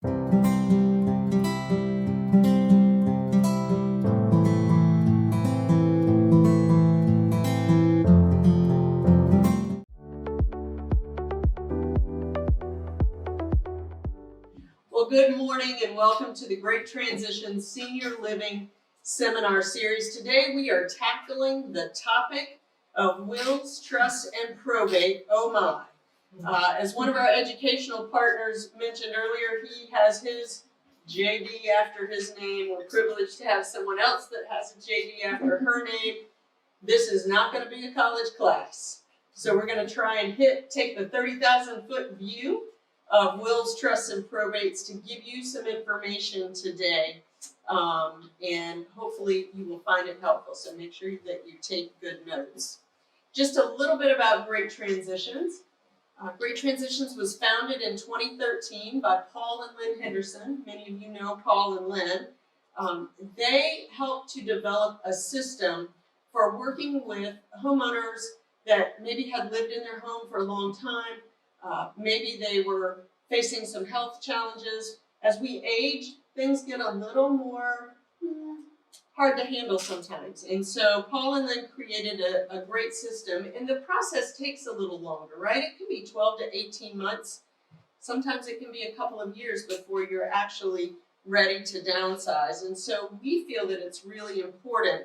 Well, good morning and welcome to the Great Transition Senior Living Seminar Series. Today we are tackling the topic of wills, trusts, and probate. Oh my. As one of our educational partners mentioned earlier, he has his JD after his name. We're privileged to have someone else that has a JD after her name. This is not going to be a college class. So we're going to try and take the 30,000-foot view of wills, trusts, and probates to give you some information today, and hopefully you will find it helpful, so make sure that you take good notes. Just a little bit about Great Transitions. Great Transitions was founded in 2013 by Paul and Lynn Henderson. Many of you know Paul and Lynn. They helped to develop a system for working with homeowners that maybe had lived in their home for a long time. Maybe they were facing some health challenges. As we age, things get a little more hard to handle sometimes. And so Paul and Lynn created a great system, and the process takes a little longer, right? It can be 12 to 18 months. Sometimes it can be a couple of years before you're actually ready to downsize. And so we feel that it's really important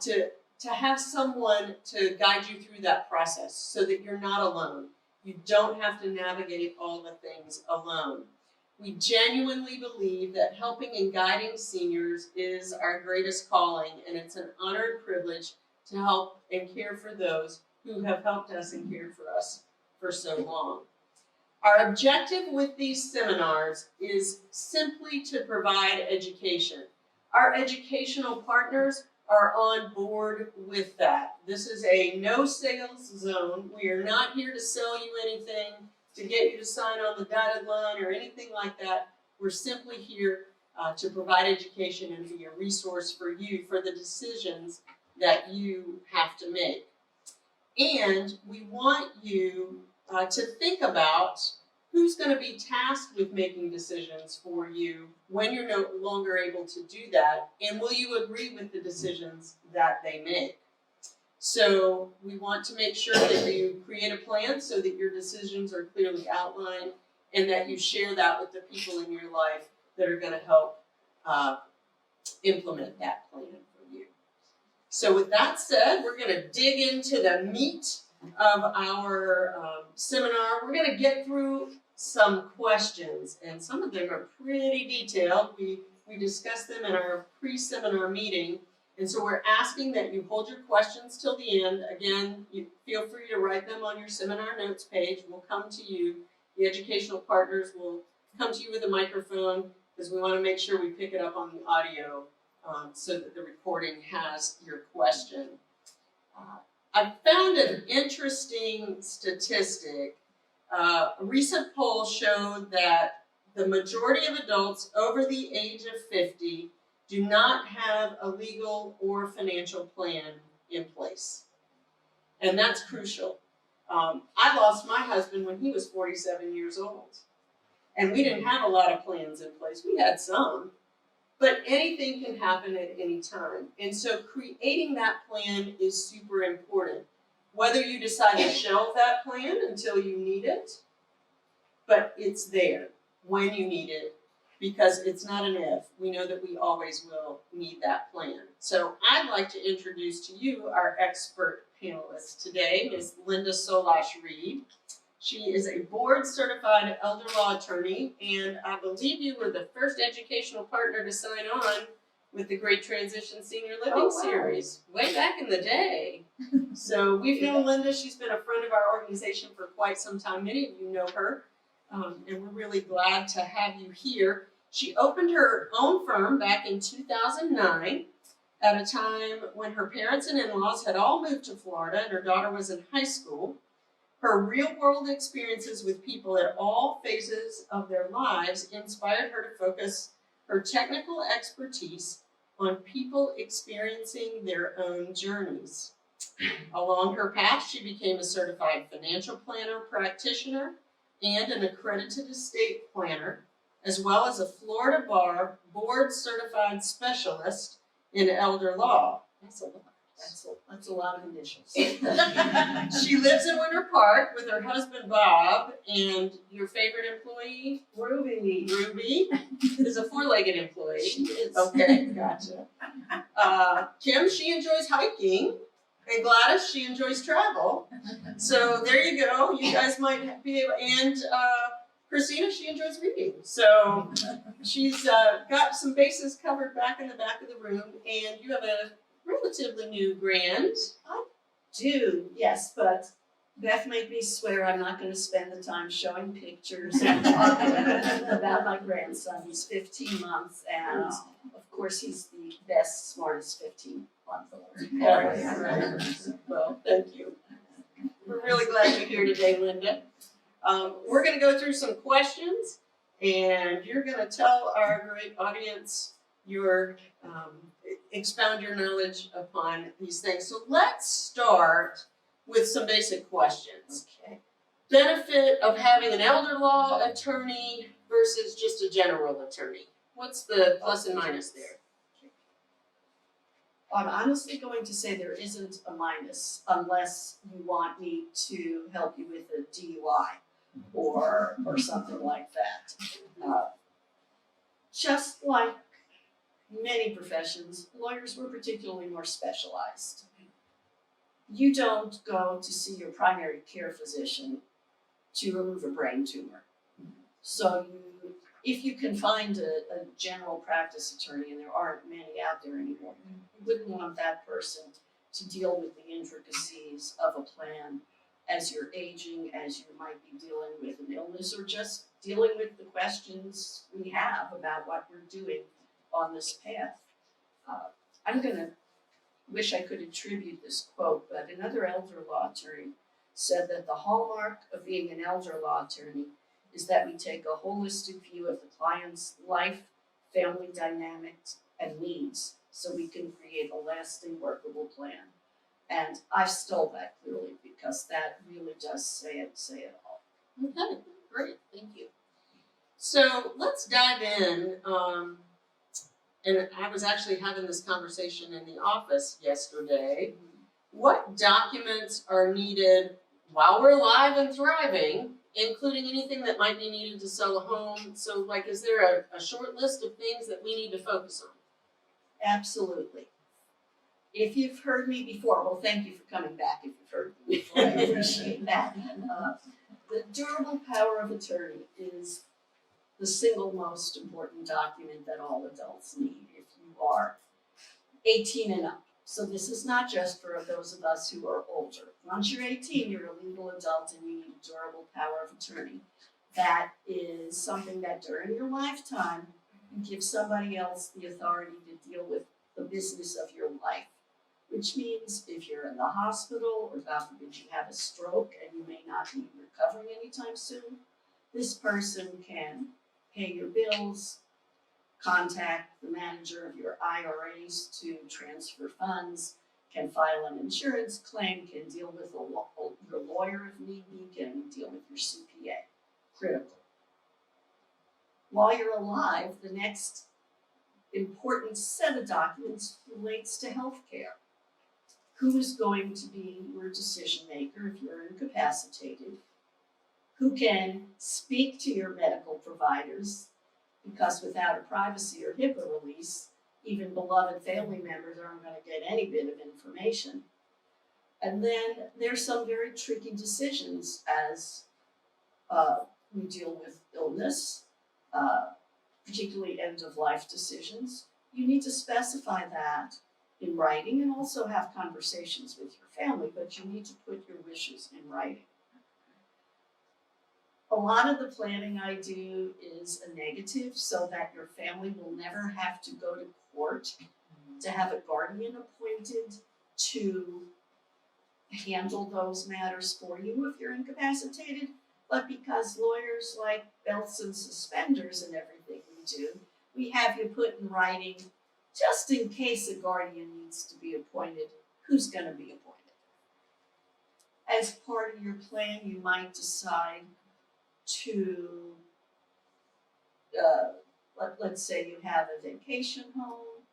to have someone to guide you through that process so that you're not alone. You don't have to navigate all the things alone. We genuinely believe that helping and guiding seniors is our greatest calling, and it's an honor and privilege to help and care for those who have helped us and cared for us for so long. Our objective with these seminars is simply to provide education. Our educational partners are on board with that. This is a no sales zone. We are not here to sell you anything, to get you to sign on the dotted line or anything like that. We're simply here to provide education and be a resource for you for the decisions that you have to make. And we want you to think about who's going to be tasked with making decisions for you when you're no longer able to do that, and will you agree with the decisions that they make? So we want to make sure that you create a plan so that your decisions are clearly outlined and that you share that with the people in your life that are going to help implement that plan for you. So with that said, we're going to dig into the meat of our seminar. We're going to get through some questions, and some of them are pretty detailed. We discussed them in our pre-seminar meeting, and so we're asking that you hold your questions till the end. Again, you feel free to write them on your seminar notes page. We'll come to you. The educational partners will come to you with a microphone because we want to make sure we pick it up on the audio so that the recording has your question. I found an interesting statistic. A recent poll showed that the majority of adults over the age of 50 do not have a legal or financial plan in place. And that's crucial. I lost my husband when he was 47 years old. And we didn't have a lot of plans in place. We had some, but anything can happen at any time. And so creating that plan is super important. Whether you decide to shelve that plan until you need it, but it's there when you need it, because it's not an if. We know that we always will need that plan. So I'd like to introduce to you our expert panelist today, Ms. Linda Solash-Reed. She is a board-certified elder law attorney, and I believe you were the first educational partner to sign on with the Great Transition Senior Living Series, way back in the day. So we've known Linda. She's been a friend of our organization for quite some time. Many of you know her, and we're really glad to have you here. She opened her own firm back in 2009 at a time when her parents and in-laws had all moved to Florida and her daughter was in high school. Her real-world experiences with people at all phases of their lives inspired her to focus her technical expertise on people experiencing their own journeys. Along her path, she became a certified financial planner practitioner and an accredited estate planner. as well as a Florida Bar Board Certified Specialist in Elder Law. That's a lot. That's a lot of initials. She lives in Winter Park with her husband Bob, and your favorite employee? Ruby. Ruby is a four-legged employee. She is. Okay, gotcha. Kim, she enjoys hiking, and Gladys, she enjoys travel. So there you go. You guys might be able, and Christina, she enjoys reading. So she's got some bases covered back in the back of the room, and you have a relatively new grand. I do, yes, but Beth made me swear I'm not going to spend the time showing pictures and talking about my grandson. He's 15 months, and of course he's the best, smartest 15-month-old. Right. Well, thank you. We're really glad you're here today, Linda. We're going to go through some questions, and you're going to tell our great audience your expound your knowledge upon these things. So let's start with some basic questions. Okay. Benefit of having an elder law attorney versus just a general attorney. What's the plus and minus there? I'm honestly going to say there isn't a minus unless you want me to help you with a DUI or something like that. Just like many professions, lawyers were particularly more specialized. You don't go to see your primary care physician to remove a brain tumor. So if you can find a general practice attorney, and there aren't many out there anymore, you wouldn't want that person to deal with the intricacies of a plan as you're aging, as you might be dealing with an illness, or just dealing with the questions we have about what we're doing on this path. I'm going to wish I could attribute this quote, but another elder law attorney said that the hallmark of being an elder law attorney is that we take a holistic view of the client's life, family dynamics, and needs so we can create a lasting, workable plan. And I stole that clearly because that really does say it all. Okay, great, thank you. So let's dive in. And I was actually having this conversation in the office yesterday. What documents are needed while we're alive and thriving, including anything that might be needed to sell a home? So, like, is there a short list of things that we need to focus on? Absolutely. If you've heard me before, well, thank you for coming back if you've heard me before. I appreciate that. The durable power of attorney is the single most important document that all adults need if you are 18 and up. So this is not just for those of us who are older. Once you're 18, you're a legal adult and you need a durable power of attorney. That is something that during your lifetime, you give somebody else the authority to deal with the business of your life. Which means if you're in the hospital or God forbid you have a stroke and you may not be recovering anytime soon, this person can pay your bills, contact the manager of your IRAs to transfer funds, can file an insurance claim, can deal with your lawyer if need be, can deal with your CPA. Critical. While you're alive, the next important set of documents relates to health care. Who is going to be your decision maker if you're incapacitated? Who can speak to your medical providers? Because without a privacy or HIPAA release, even beloved family members aren't going to get any bit of information. And then there's some very tricky decisions as we deal with illness, particularly end-of-life decisions. You need to specify that in writing and also have conversations with your family, but you need to put your wishes in writing. A lot of the planning I do is a negative so that your family will never have to go to court to have a guardian appointed to handle those matters for you if you're incapacitated. But because lawyers like belts and suspenders and everything we do, we have you put in writing, just in case a guardian needs to be appointed, who's going to be appointed. As part of your plan, you might decide to let's say you have a vacation home.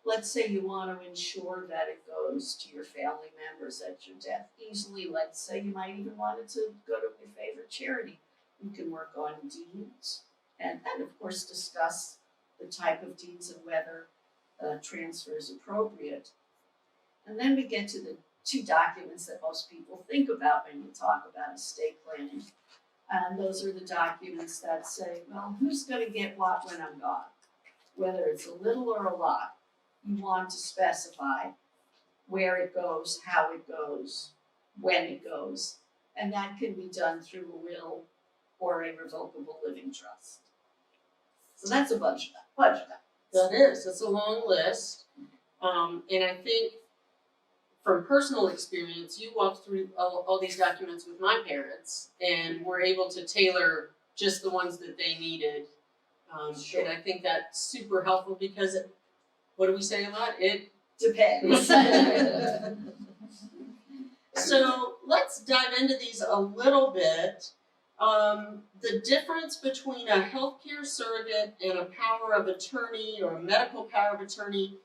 Let's say you want to ensure that it goes to your family members at your death easily. Let's say you might even want it to go to your favorite charity. You can work on deeds and of course discuss the type of deeds and whether transfer is appropriate. And then we get to the two documents that most people think about when you talk about estate planning. And those are the documents that say, well, who's going to get what when I'm gone? Whether it's a little or a lot, you want to specify where it goes, how it goes, when it goes, and that can be done through a will or a revocable living trust. So that's a bunch of that. That is, it's a long list. And I think from personal experience, you walked through all these documents with my parents and were able to tailor just the ones that they needed. Sure. And I think that's super helpful because what do we say a lot? It Depends. So let's dive into these a little bit. The difference between a healthcare surrogate and a power of attorney or a medical power of attorney,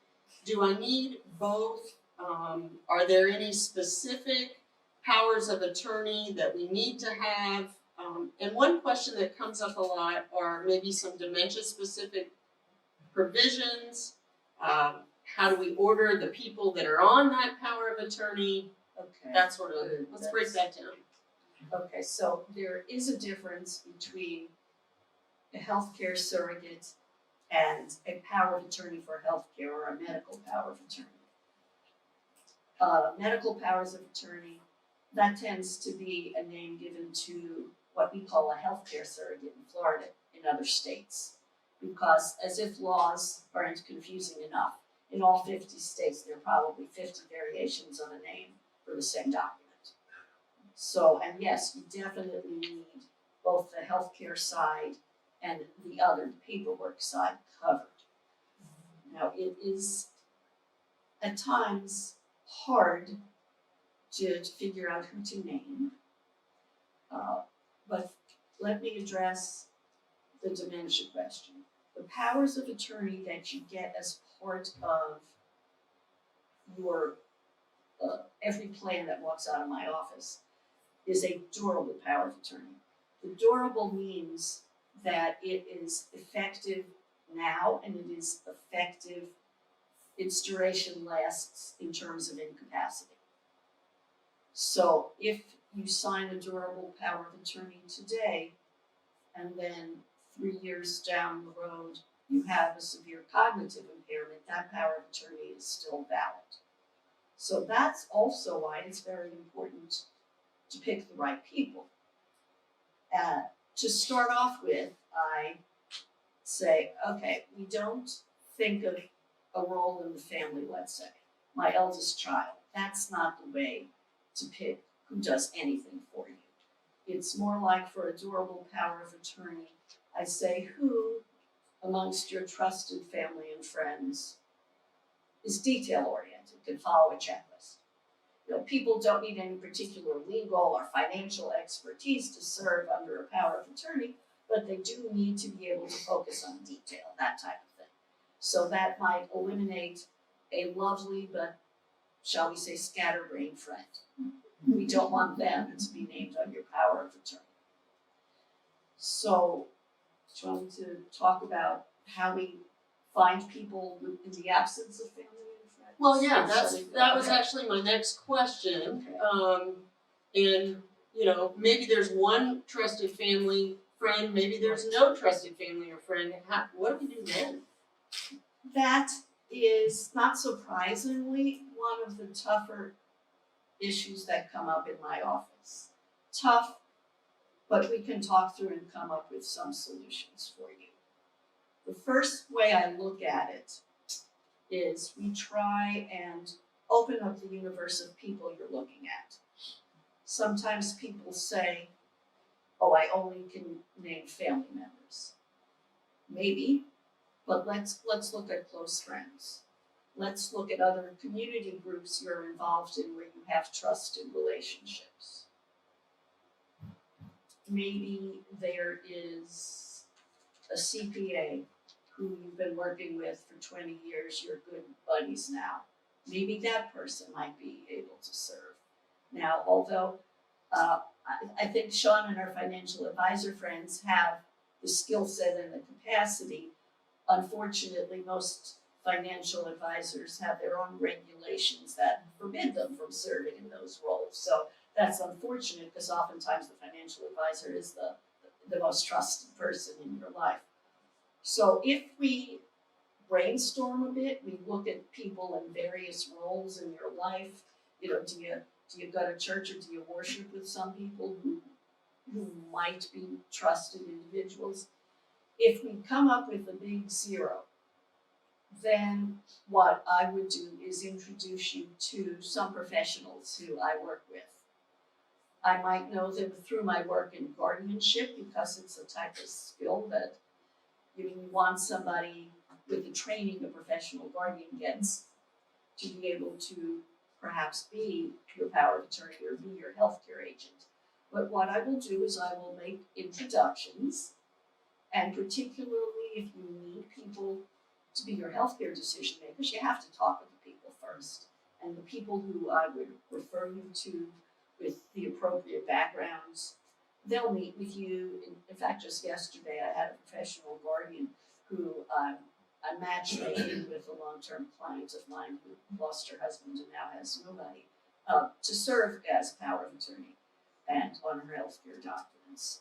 do I need both? Are there any specific powers of attorney that we need to have? And one question that comes up a lot are maybe some dementia-specific provisions. How do we order the people that are on that power of attorney? Okay. That sort of, let's break that down. Okay, so there is a difference between a healthcare surrogate and a power of attorney for healthcare or a medical power of attorney. Medical powers of attorney, that tends to be a name given to what we call a healthcare surrogate in Florida in other states. Because as if laws aren't confusing enough, in all 50 states, there are probably 50 variations on a name for the same document. So, and yes, you definitely need both the healthcare side and the other paperwork side covered. Now, it is at times hard to figure out who to name, but let me address the dementia question. The powers of attorney that you get as part of your every plan that walks out of my office is a durable power of attorney. The durable means that it is effective now and it is effective, its duration lasts in terms of incapacity. So if you sign a durable power of attorney today and then 3 years down the road you have a severe cognitive impairment, that power of attorney is still valid. So that's also why it's very important to pick the right people. To start off with, I say, okay, we don't think of a role in the family, let's say, my eldest child. That's not the way to pick who does anything for you. It's more like for a durable power of attorney, I say who amongst your trusted family and friends is detail-oriented, can follow a checklist. You know, people don't need any particular legal or financial expertise to serve under a power of attorney, but they do need to be able to focus on detail, that type of thing. So that might eliminate a lovely but, shall we say, scatterbrained friend. We don't want them to be named on your power of attorney. So, do you want me to talk about how we find people in the absence of family and friends? Well, yeah, that was actually my next question. Okay. And you know, maybe there's one trusted family friend, maybe there's no trusted family or friend. What do we do then? That is, not surprisingly, one of the tougher issues that come up in my office. Tough, but we can talk through and come up with some solutions for you. The first way I look at it is we try and open up the universe of people you're looking at. Sometimes people say, oh, I only can name family members. Maybe, but let's look at close friends. Let's look at other community groups you're involved in where you have trusted relationships. Maybe there is a CPA who you've been working with for 20 years, you're good buddies now. Maybe that person might be able to serve. Now, although I think Sean and our financial advisor friends have the skill set and the capacity, unfortunately, most financial advisors have their own regulations that forbid them from serving in those roles. So that's unfortunate because oftentimes the financial advisor is the most trusted person in your life. So if we brainstorm a bit, we look at people in various roles in your life. You know, do you go to church or do you worship with some people who might be trusted individuals? If we come up with a big zero, then what I would do is introduce you to some professionals who I work with. I might know them through my work in guardianship because it's a type of skill that you want somebody with the training a professional guardian gets to be able to perhaps be your power of attorney or be your healthcare agent. But what I will do is I will make introductions, and particularly if you need people to be your healthcare decision makers, you have to talk with the people first. And the people who I would refer you to with the appropriate backgrounds, they'll meet with you. In fact, just yesterday I had a professional guardian who I matchmaking with a long-term client of mine who lost her husband and now has nobody to serve as power of attorney and on her healthcare documents.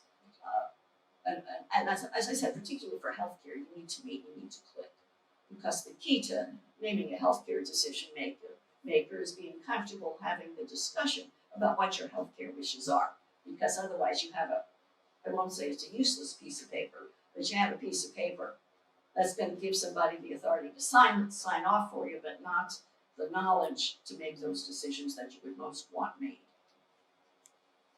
And as I said, particularly for healthcare, you need to meet, you need to click. Because the key to naming a healthcare decision maker is being comfortable having the discussion about what your healthcare wishes are. Because otherwise you have I won't say it's a useless piece of paper, but you have a piece of paper that's going to give somebody the authority to sign off for you, but not the knowledge to make those decisions that you would most want made.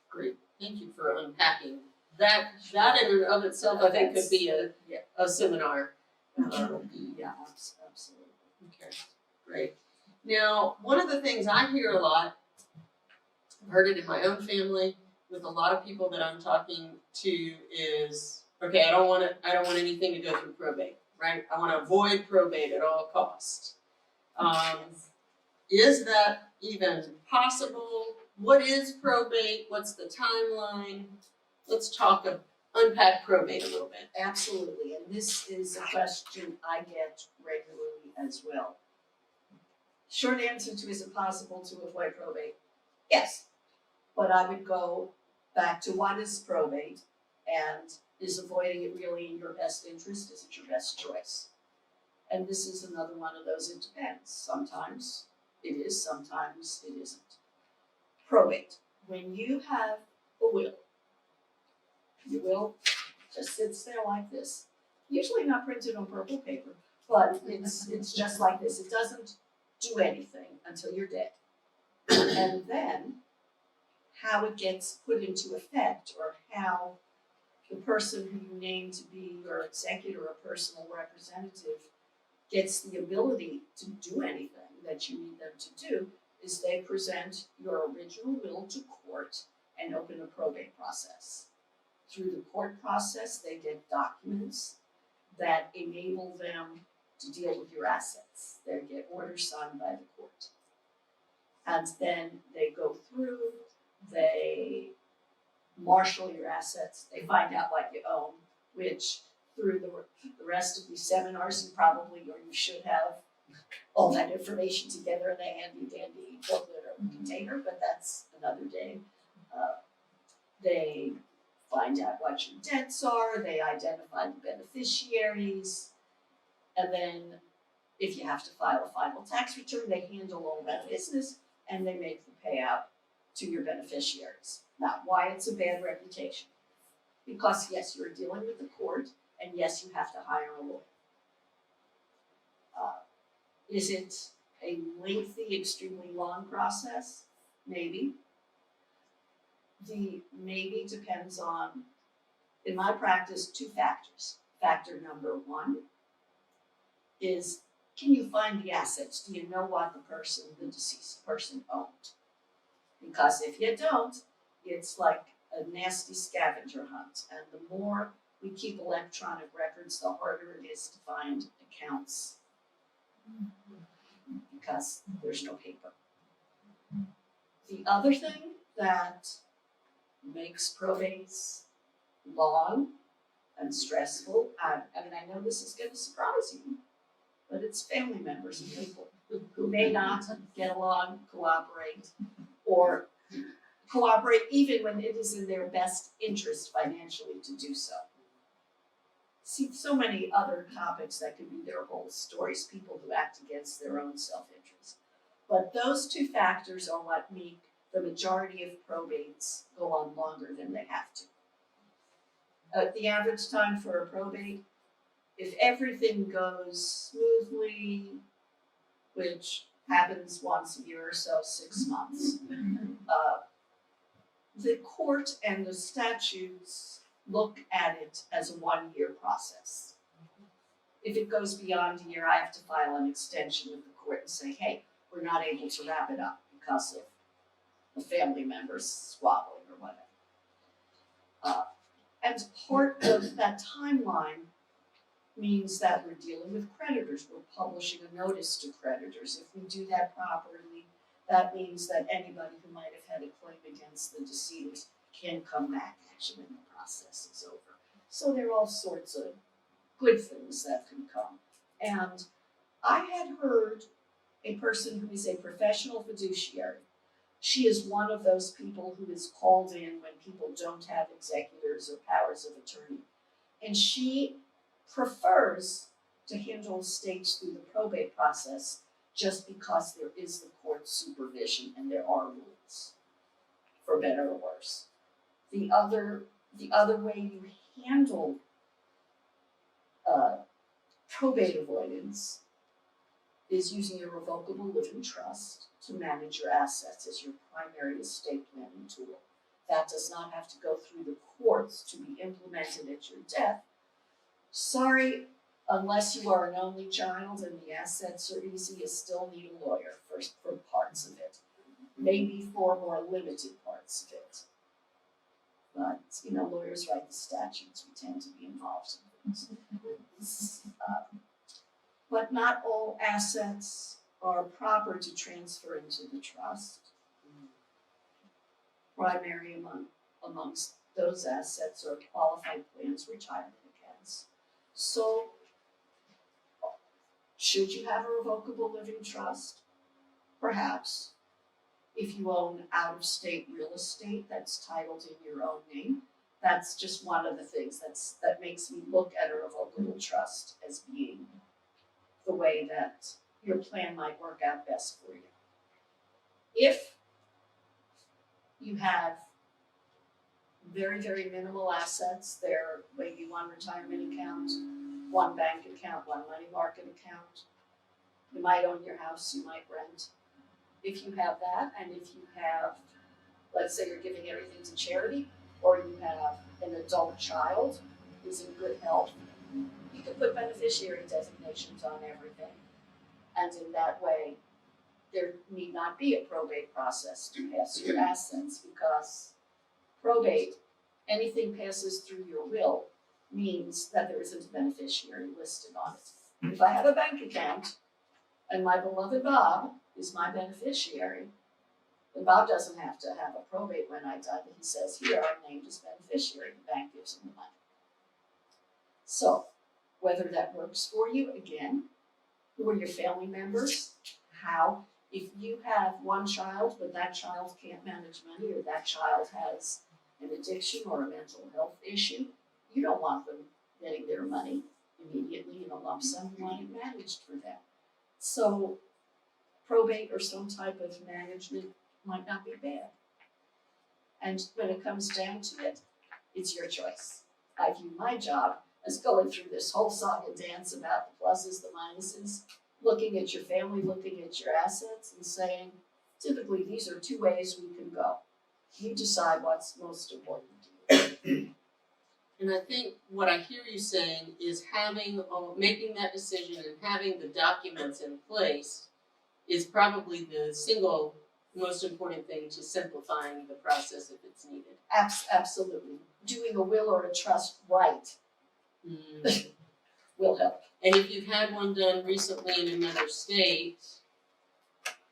Great, thank you for unpacking that. That in and of itself, I think, could be a seminar. Yeah, absolutely. Okay, great. Now, one of the things I hear a lot, I've heard it in my own family with a lot of people that I'm talking to is, okay, I don't want anything to go through probate, right? I want to avoid probate at all costs. Is that even possible? What is probate? What's the timeline? Let's unpack probate a little bit. Absolutely, and this is a question I get regularly as well. Short answer to is it possible to avoid probate? Yes, but I would go back to what is probate and is avoiding it really in your best interest? Is it your best choice? And this is another one of those, it depends. Sometimes it is, sometimes it isn't. Probate, when you have a will, your will just sits there like this, usually not printed on purple paper, but it's just like this. It doesn't do anything until you're dead. And then how it gets put into effect, or how the person who you name to be your executor or personal representative gets the ability to do anything that you need them to do, is they present your original will to court and open a probate process. Through the court process, they get documents that enable them to deal with your assets. They get orders signed by the court. And then they go through, they marshal your assets, they find out what you own, which through the rest of these seminars, you probably, or you should have all that information together in a handy dandy booklet or container, but that's another day. They find out what your debts are, they identify the beneficiaries, and then if you have to file a final tax return, they handle all that business and they make the payout to your beneficiaries. Now, why it's a bad reputation? Because yes, you're dealing with the court, and yes, you have to hire a lawyer. Is it a lengthy, extremely long process? Maybe. The maybe depends on, in my practice, two factors. Factor number one is, can you find the assets? Do you know what the deceased person owned? Because if you don't, it's like a nasty scavenger hunt. And the more we keep electronic records, the harder it is to find accounts because there's no paper. The other thing that makes probates long and stressful, I mean, I know this is going to surprise you, but it's family members and people who may not get along, or cooperate even when it is in their best interest financially to do so. See, so many other topics that could be their whole stories, people who act against their own self-interest. But those two factors are what make the majority of probates go on longer than they have to. The average time for a probate, if everything goes smoothly, which happens once a year or so, 6 months, the court and the statutes look at it as a 1-year process. If it goes beyond a year, I have to file an extension with the court and say, hey, we're not able to wrap it up because of a family member's squabbling or whatever. And part of that timeline means that we're dealing with creditors. We're publishing a notice to creditors. If we do that properly, that means that anybody who might have had a claim against the decedent can come back actually when the process is over. So there are all sorts of good things that can come. And I had heard a person who is a professional fiduciary. She is one of those people who is called in when people don't have executors or powers of attorney. And she prefers to handle estates through the probate process just because there is the court supervision and there are rules, for better or worse. The other way you handle probate avoidance is using a revocable living trust to manage your assets as your primary estate planning tool. That does not have to go through the courts to be implemented at your death. Sorry, unless you are an only child and the assets are easy, you still need a lawyer for parts of it. Maybe for more limited parts of it. But, lawyers write the statutes, we tend to be involved in things. But not all assets are proper to transfer into the trust. Primary amongst those assets are qualified plans, retirement accounts. So, should you have a revocable living trust? Perhaps. If you own out-of-state real estate that's titled in your own name, that's just one of the things that makes me look at a revocable trust as being the way that your plan might work out best for you. If you have very, very minimal assets, there may be one retirement account, one bank account, one money market account. You might own your house, you might rent. If you have that, and if you have, let's say you're giving everything to charity, or you have an adult child who's in good health, you can put beneficiary designations on everything. And in that way, there need not be a probate process to pass your assets, because probate, anything passes through your will, means that there isn't a beneficiary listed on it. If I have a bank account and my beloved Bob is my beneficiary, then Bob doesn't have to have a probate when I die, but he says, here, I'm named as beneficiary, the bank gives him the money. So, whether that works for you, again, who are your family members? How? If you have one child, but that child can't manage money, or that child has an addiction or a mental health issue, you don't want them getting their money immediately in a lump sum. You want it managed for them. So probate or some type of management might not be bad. And when it comes down to it, it's your choice. I view my job as going through this whole song and dance about the pluses, the minuses, looking at your family, looking at your assets, and saying, typically these are two ways we can go. You decide what's most important to you. And I think what I hear you saying is making that decision and having the documents in place is probably the single most important thing to simplifying the process if it's needed. Absolutely. Doing a will or a trust right will help. And if you've had one done recently in another state,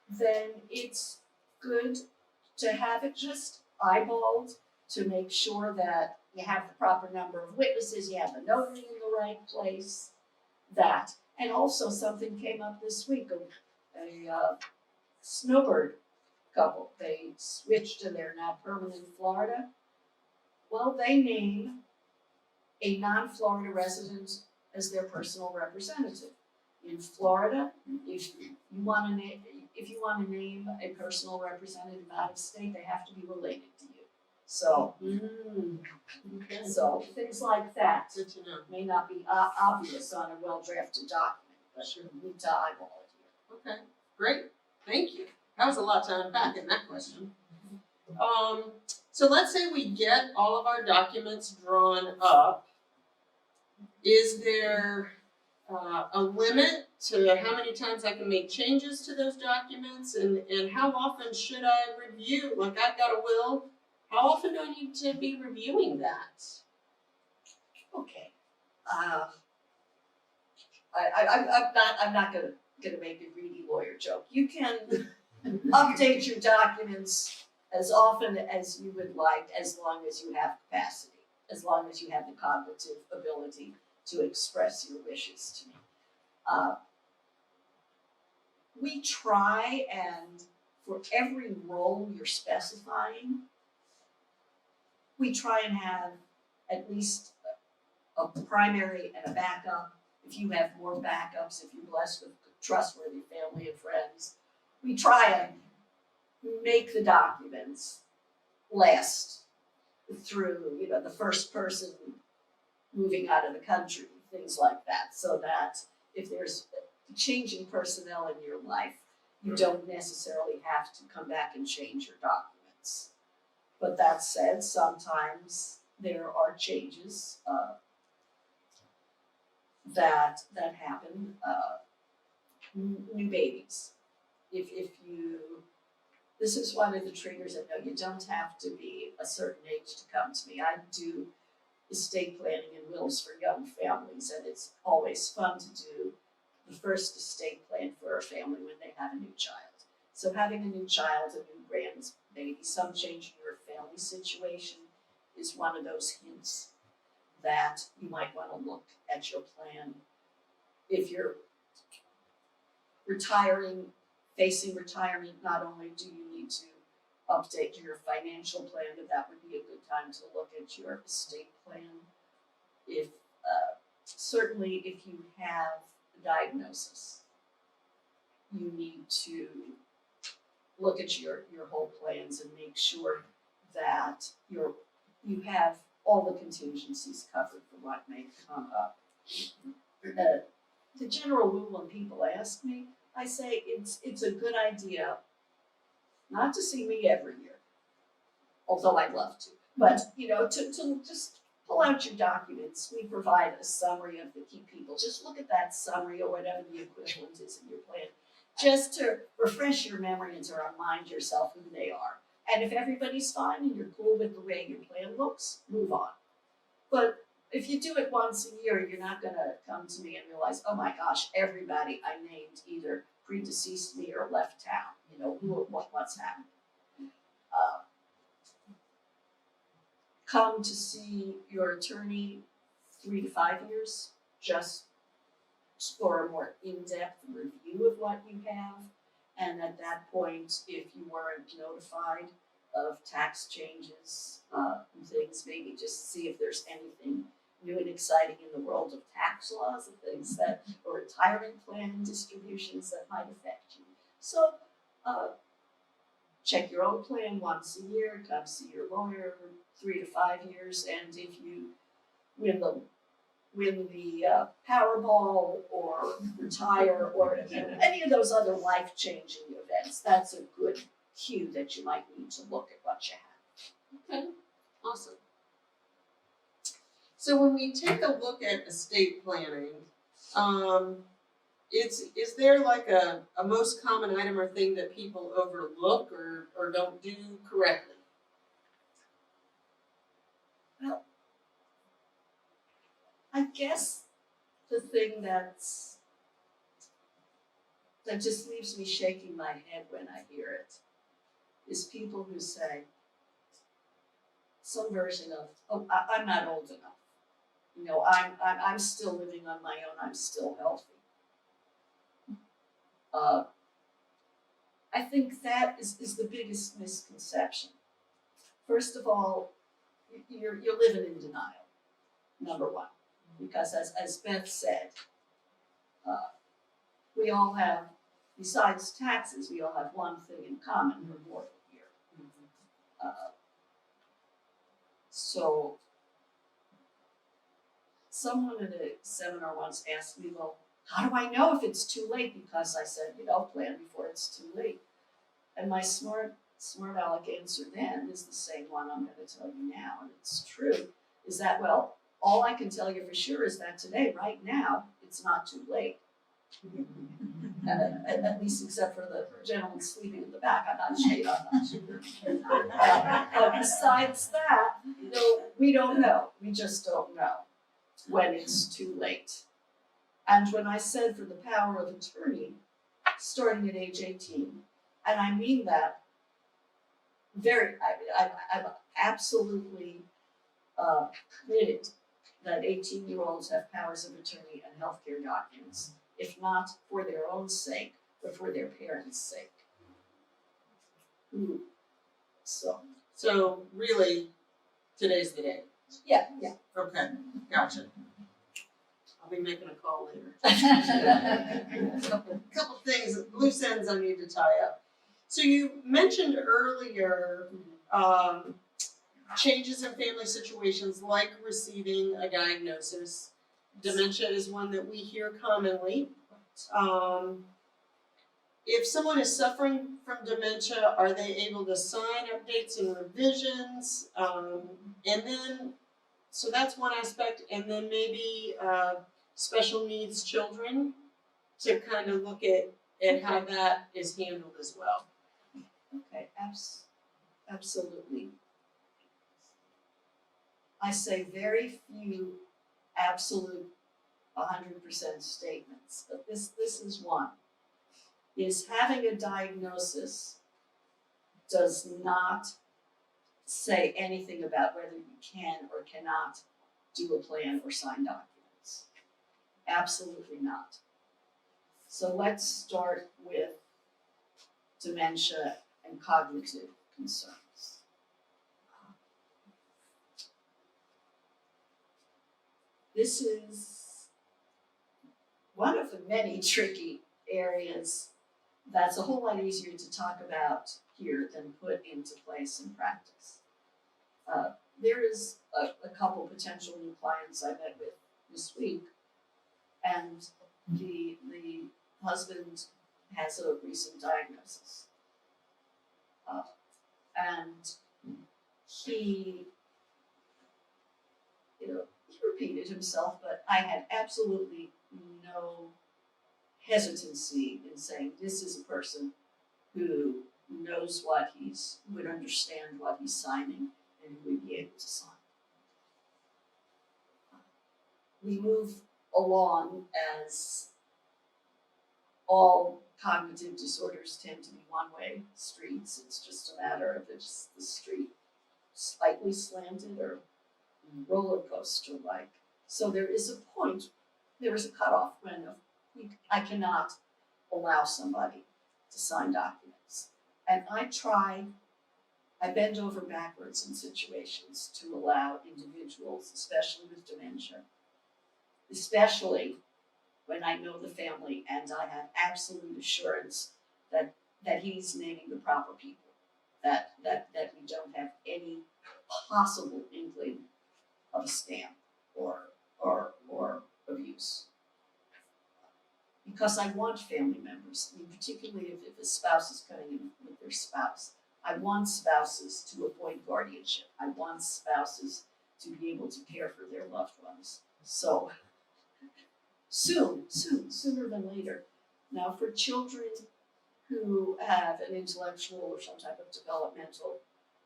Then it's good to have it just eyeballed to make sure that you have the proper number of witnesses, you have the notary in the right place, that. And also something came up this week, a snowbird couple, they switched and they're now permanent in Florida. Well, they name a non-Florida resident as their personal representative. In Florida, if you want to name a personal representative out of state, they have to be related to you. So, okay. so things like that Good to know. may not be obvious on a well-drafted document, but Sure. you need to eyeball it here. Okay, great, thank you. That was a lot to unpack in that question. So let's say we get all of our documents drawn up. Is there a limit to how many times I can make changes to those documents, and how often should I review? Like, I've got a will, how often do I need to be reviewing that? Okay. I'm not gonna make a greedy lawyer joke. You can update your documents as often as you would like, as long as you have capacity, as long as you have the cognitive ability to express your wishes to me. We try, and for every role you're specifying, we try and have at least a primary and a backup. If you have more backups, if you're blessed with trustworthy family and friends, we try and make the documents last through, the first person moving out of the country, things like that, so that if there's changing personnel in your life, you don't necessarily have to come back and change your documents. But that said, sometimes there are changes that happen. New babies. This is one of the triggers that no, you don't have to be a certain age to come to me. I do estate planning and wills for young families, and it's always fun to do the first estate plan for a family when they have a new child. So having a new child, a new grandbaby, some change in your family situation is one of those hints that you might want to look at your plan. If you're facing retirement, not only do you need to update your financial plan, but that would be a good time to look at your estate plan. Certainly if you have a diagnosis, you need to look at your whole plans and make sure that you have all the contingencies covered for what may come up. The general rule when people ask me, I say it's a good idea not to see me every year, although I'd love to, but to just pull out your documents. We provide a summary of the key people. Just look at that summary or whatever the equivalent is in your plan, just to refresh your memory and to remind yourself who they are. And if everybody's fine and you're cool with the way your plan looks, move on. But if you do it once a year, you're not gonna come to me and realize, oh my gosh, everybody I named either predeceased me or left town. What's happened? Come to see your attorney 3 to 5 years, just for a more in-depth review of what you have. And at that point, if you weren't notified of tax changes and things, maybe just see if there's anything new and exciting in the world of tax laws and things or retirement plan distributions that might affect you. So check your own plan once a year, come see your lawyer 3 to 5 years, and if you win the Powerball or retire or any of those other life-changing events, that's a good cue that you might need to look at what you have. Okay, awesome. So when we take a look at estate planning, is there like a most common item or thing that people overlook or don't do correctly? Well, I guess the thing that just leaves me shaking my head when I hear it is people who say some version of, "Oh, I'm not old enough. You know, I'm still living on my own. I'm still healthy." I think that is the biggest misconception. First of all, you're living in denial. Number one, because as Beth said, we all have, besides taxes, we all have one thing in common: we're mortal here. So someone at a seminar once asked me, "Well, how do I know if it's too late?" Because I said, plan before it's too late. And my smart aleck answer then is the same one I'm going to tell you now, and it's true, is that, well, all I can tell you for sure is that today, right now, it's not too late. At least except for the gentleman sleeping in the back, I'm not sure. But besides that, we don't know. We just don't know when it's too late. And when I said for the power of attorney, starting at age 18, and I mean that I'm absolutely committed that 18-year-olds have powers of attorney and healthcare documents, if not for their own sake, but for their parents' sake. So really, today's the day. Yeah. Okay, gotcha. I'll be making a call later. Couple things, loose ends I need to tie up. So you mentioned earlier changes in family situations like receiving a diagnosis. Dementia is one that we hear commonly. If someone is suffering from dementia, are they able to sign updates and revisions? And then, so that's one aspect. And then maybe special needs children, to kind of look at how that is handled as well. Okay, absolutely. I say very few absolute 100% statements, but this is one. Is having a diagnosis does not say anything about whether you can or cannot do a plan or sign documents. Absolutely not. So let's start with dementia and cognitive concerns. This is one of the many tricky areas that's a whole lot easier to talk about here than put into place in practice. There is a couple potential new clients I met with this week, and the husband has a recent diagnosis. And he repeated himself, but I had absolutely no hesitancy in saying this is a person who knows would understand what he's signing and who would be able to sign. We move along as all cognitive disorders tend to be one-way streets. It's just a matter of is the street slightly slanted or roller coaster like. So there is a cutoff when I cannot allow somebody to sign documents. And I bend over backwards in situations to allow individuals, especially with dementia, especially when I know the family and I have absolute assurance that he's naming the proper people, that we don't have any possible inkling of a scam or abuse. Because I want family members, particularly if a spouse is coming in with their spouse, I want spouses to avoid guardianship. I want spouses to be able to care for their loved ones. So sooner than later. Now, for children who have an intellectual or some type of developmental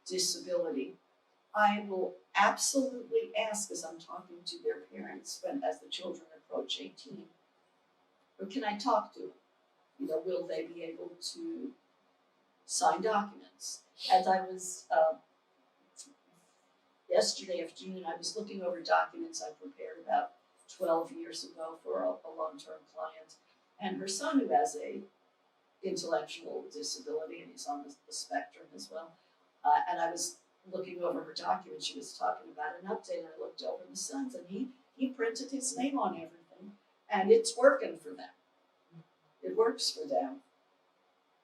disability, I will absolutely ask as I'm talking to their parents as the children approach 18, or can I talk to them? You know, will they be able to sign documents? As I was, yesterday afternoon, I was looking over documents I prepared about 12 years ago for a long-term client, and her son, who has a intellectual disability, and he's on the spectrum as well, and I was looking over her documents, she was talking about an update, and I looked over the son's, and he printed his name on everything, and it's working for them. It works for them.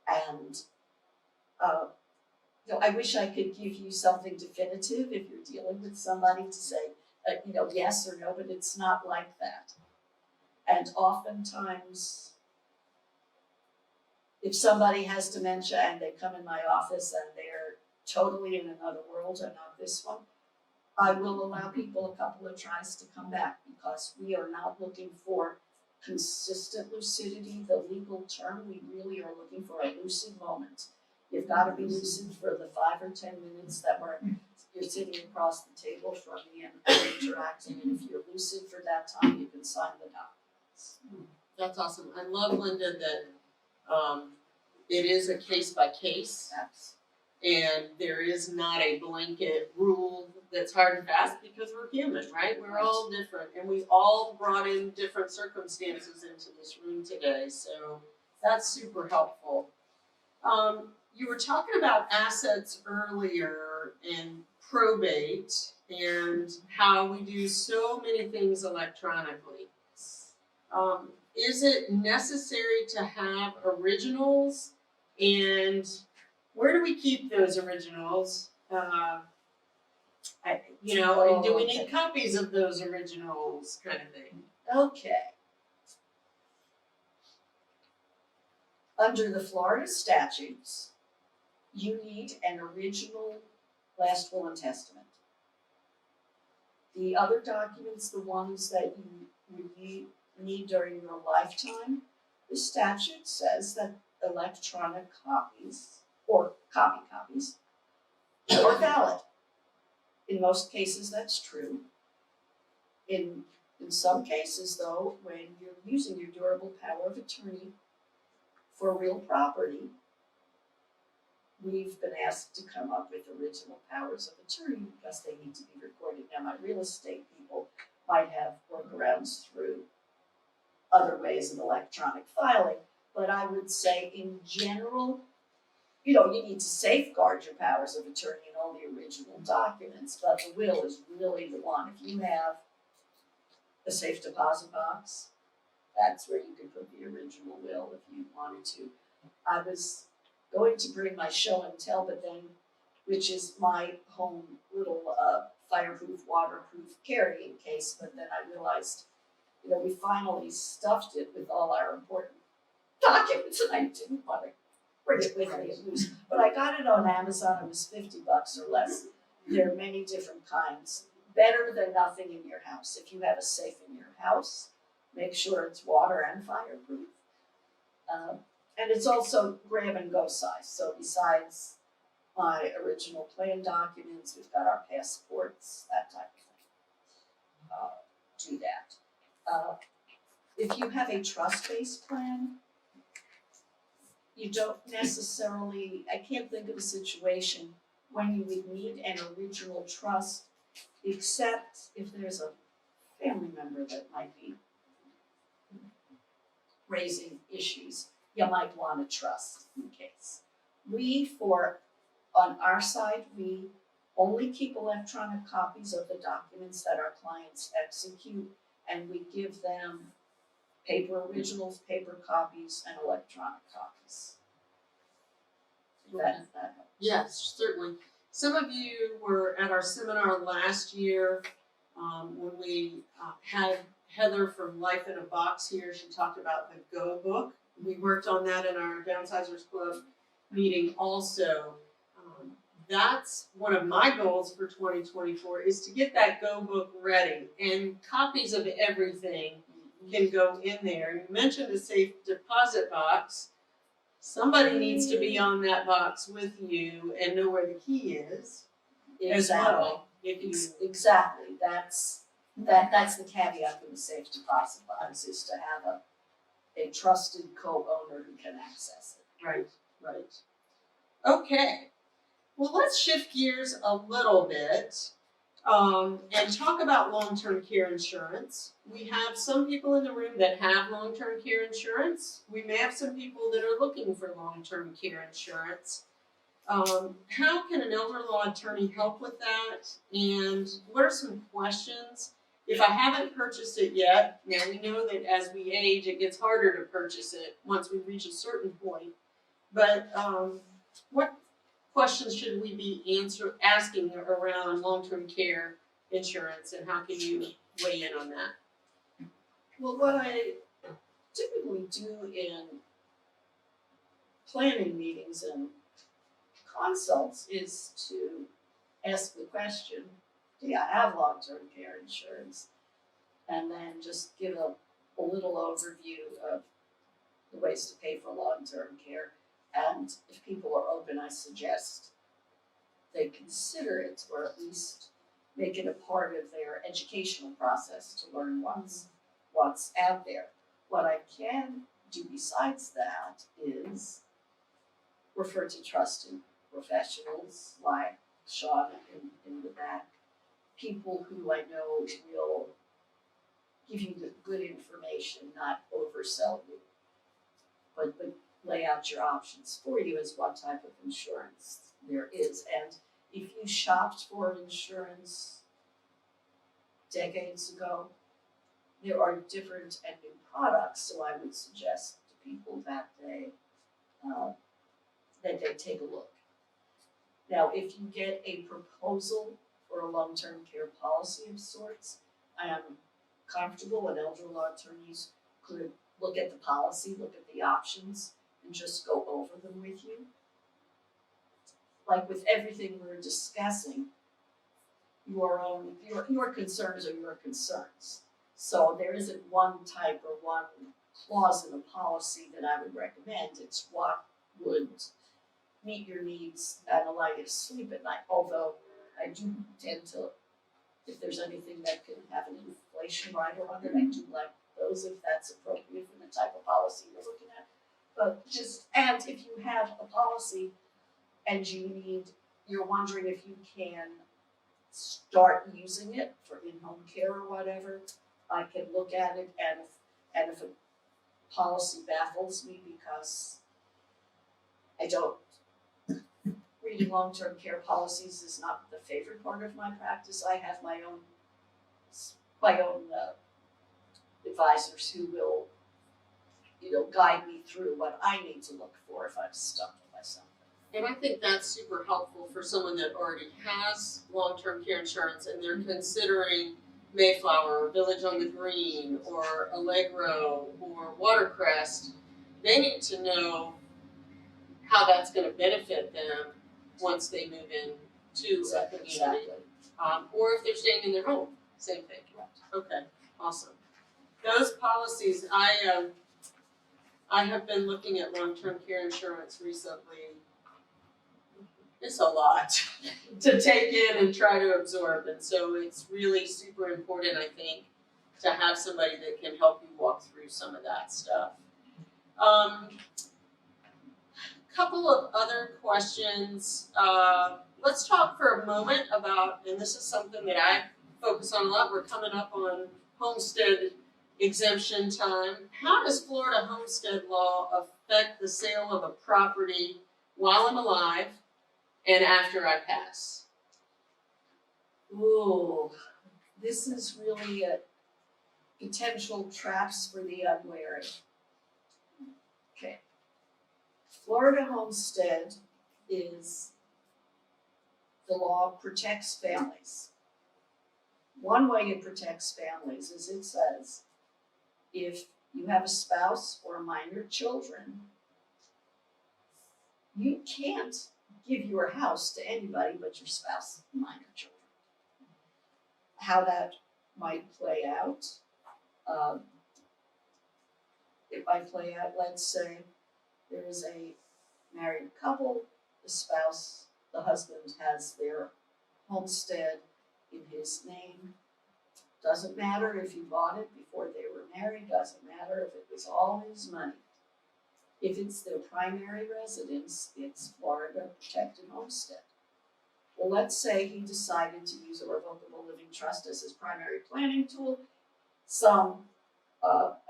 And, you know, I wish I could give you something definitive if you're dealing with somebody to say, you know, yes or no, but it's not like that. And oftentimes, if somebody has dementia and they come in my office and they're totally in another world and not this one, I will allow people a couple of tries to come back, because we are not looking for consistent lucidity, the legal term. We really are looking for a lucid moment. You've got to be lucid for the 5 or 10 minutes that you're sitting across the table from me and interacting, and if you're lucid for that time, you can sign the documents. That's awesome. I love, Linda, that it is a case by case, and there is not a blanket rule that's hard and fast, because we're human, right? We're all different, and we all brought in different circumstances into this room today, so that's super helpful. You were talking about assets earlier and probate and how we do so many things electronically. Is it necessary to have originals, and where do we keep those originals? You know, and do we need copies of those originals, kind of thing? Okay. Under the Florida statutes, you need an original last will and testament. The other documents, the ones that you need during your lifetime, the statute says that electronic copies or copies are valid. In most cases, that's true. In some cases, though, when you're using your durable power of attorney for real property, we've been asked to come up with original powers of attorney because they need to be recorded. Now, my real estate people might have workarounds through other ways of electronic filing, but I would say in general, you know, you need to safeguard your powers of attorney and all the original documents, but the will is really the one. If you have a safe deposit box, that's where you can put the original will if you wanted to. I was going to bring my show and tell, but then, which is my home little fireproof, waterproof carrying case, but then I realized, you know, we finally stuffed it with all our important documents, and I didn't want to bring it with me and lose. But I got it on Amazon. It was $50 or less. There are many different kinds. Better than nothing in your house. If you have a safe in your house, make sure it's water and fireproof. And it's also grab and go size. So besides my original plan documents, we've got our passports, that type of thing. Do that. If you have a trust-based plan, you don't necessarily, I can't think of a situation when you would need an original trust, except if there's a family member that might be raising issues. You might want a trust in case. On our side, we only keep electronic copies of the documents that our clients execute, and we give them paper originals, paper copies, and electronic copies. That helps. Yes, certainly. Some of you were at our seminar last year when we had Heather from Life in a Box here. She talked about the Go book. We worked on that in our Downsizers Club meeting also. That's one of my goals for 2024 is to get that Go book ready, and copies of everything can go in there. You mentioned a safe deposit box. Somebody needs to be on that box with you and know where the key is. as well. If you, Exactly, that's the caveat for the safe deposit box, is to have a trusted co-owner who can access it. right. Okay, well, let's shift gears a little bit and talk about long-term care insurance. We have some people in the room that have long-term care insurance. We may have some people that are looking for long-term care insurance. How can an elder law attorney help with that? And what are some questions? If I haven't purchased it yet, now we know that as we age, it gets harder to purchase it once we reach a certain point. But what questions should we be asking around long-term care insurance, and how can you weigh in on that? Well, what I typically do in planning meetings and consults is to ask the question, do you have long-term care insurance? And then just give a little overview of the ways to pay for long-term care. And if people are open, I suggest they consider it, or at least make it a part of their educational process to learn what's out there. What I can do besides that is refer to trusted professionals like Sean in the back, people who I know will give you the good information, not oversell you, but lay out your options for you as what type of insurance there is. And if you shopped for insurance decades ago, there are different and new products, so I would suggest to people that they take a look. Now, if you get a proposal for a long-term care policy of sorts, I am comfortable when elder law attorneys could look at the policy, look at the options, and just go over them with you. Like with everything we're discussing, your concerns are your concerns. So there isn't one type or one clause in the policy that I would recommend. It's what would meet your needs and allow you to sleep at night. Although I do tend to, if there's anything that can have an inflation rider on it, I do like those if that's appropriate for the type of policy you're looking at. But and if you have a policy and you're wondering if you can start using it for in-home care or whatever, I can look at it, and if a policy baffles me because reading long-term care policies is not the favorite part of my practice. I have my own advisors who will, guide me through what I need to look for if I'm stuck by something. And I think that's super helpful for someone that already has long-term care insurance and they're considering Mayflower or Village on the Green or Allegro or Watercrest. They need to know how that's going to benefit them once they move in to a community. Exactly. Or if they're staying in their home, same thing. Okay, awesome. Those policies, I have been looking at long-term care insurance recently. It's a lot to take in and try to absorb, and so it's really super important, I think, to have somebody that can help you walk through some of that stuff. Couple of other questions. Let's talk for a moment about, and this is something that I focus on a lot, we're coming up on homestead exemption time. How does Florida homestead law affect the sale of a property while I'm alive and after I pass? Ooh, this is really a potential traps for the unwary. Okay. Florida homestead is, the law protects families. One way it protects families is it says, if you have a spouse or minor children, you can't give your house to anybody but your spouse and minor children. How that might play out, it might play out, let's say, there is a married couple, the husband has their homestead in his name. Doesn't matter if he bought it before they were married, doesn't matter if it was all his money. If it's their primary residence, it's Florida Protected Homestead. Well, let's say he decided to use a revocable living trust as his primary planning tool.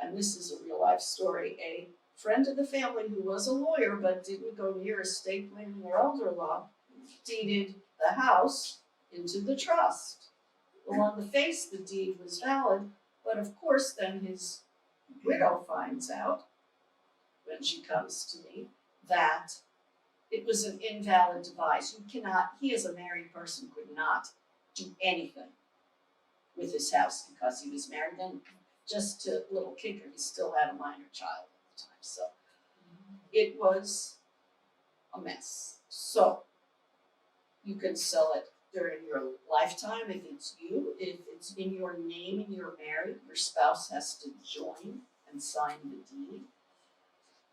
And this is a real life story, a friend of the family who was a lawyer but didn't go near estate planning or elder law, deeded the house into the trust. Well, on the face, the deed was valid, but of course then his widow finds out, when she comes to me, that it was an invalid device. He as a married person could not do anything with his house because he was married. Then, just to little kicker, he still had a minor child at the time. So it was a mess. So you can sell it during your lifetime if it's you. If it's in your name and you're married, your spouse has to join and sign the deed.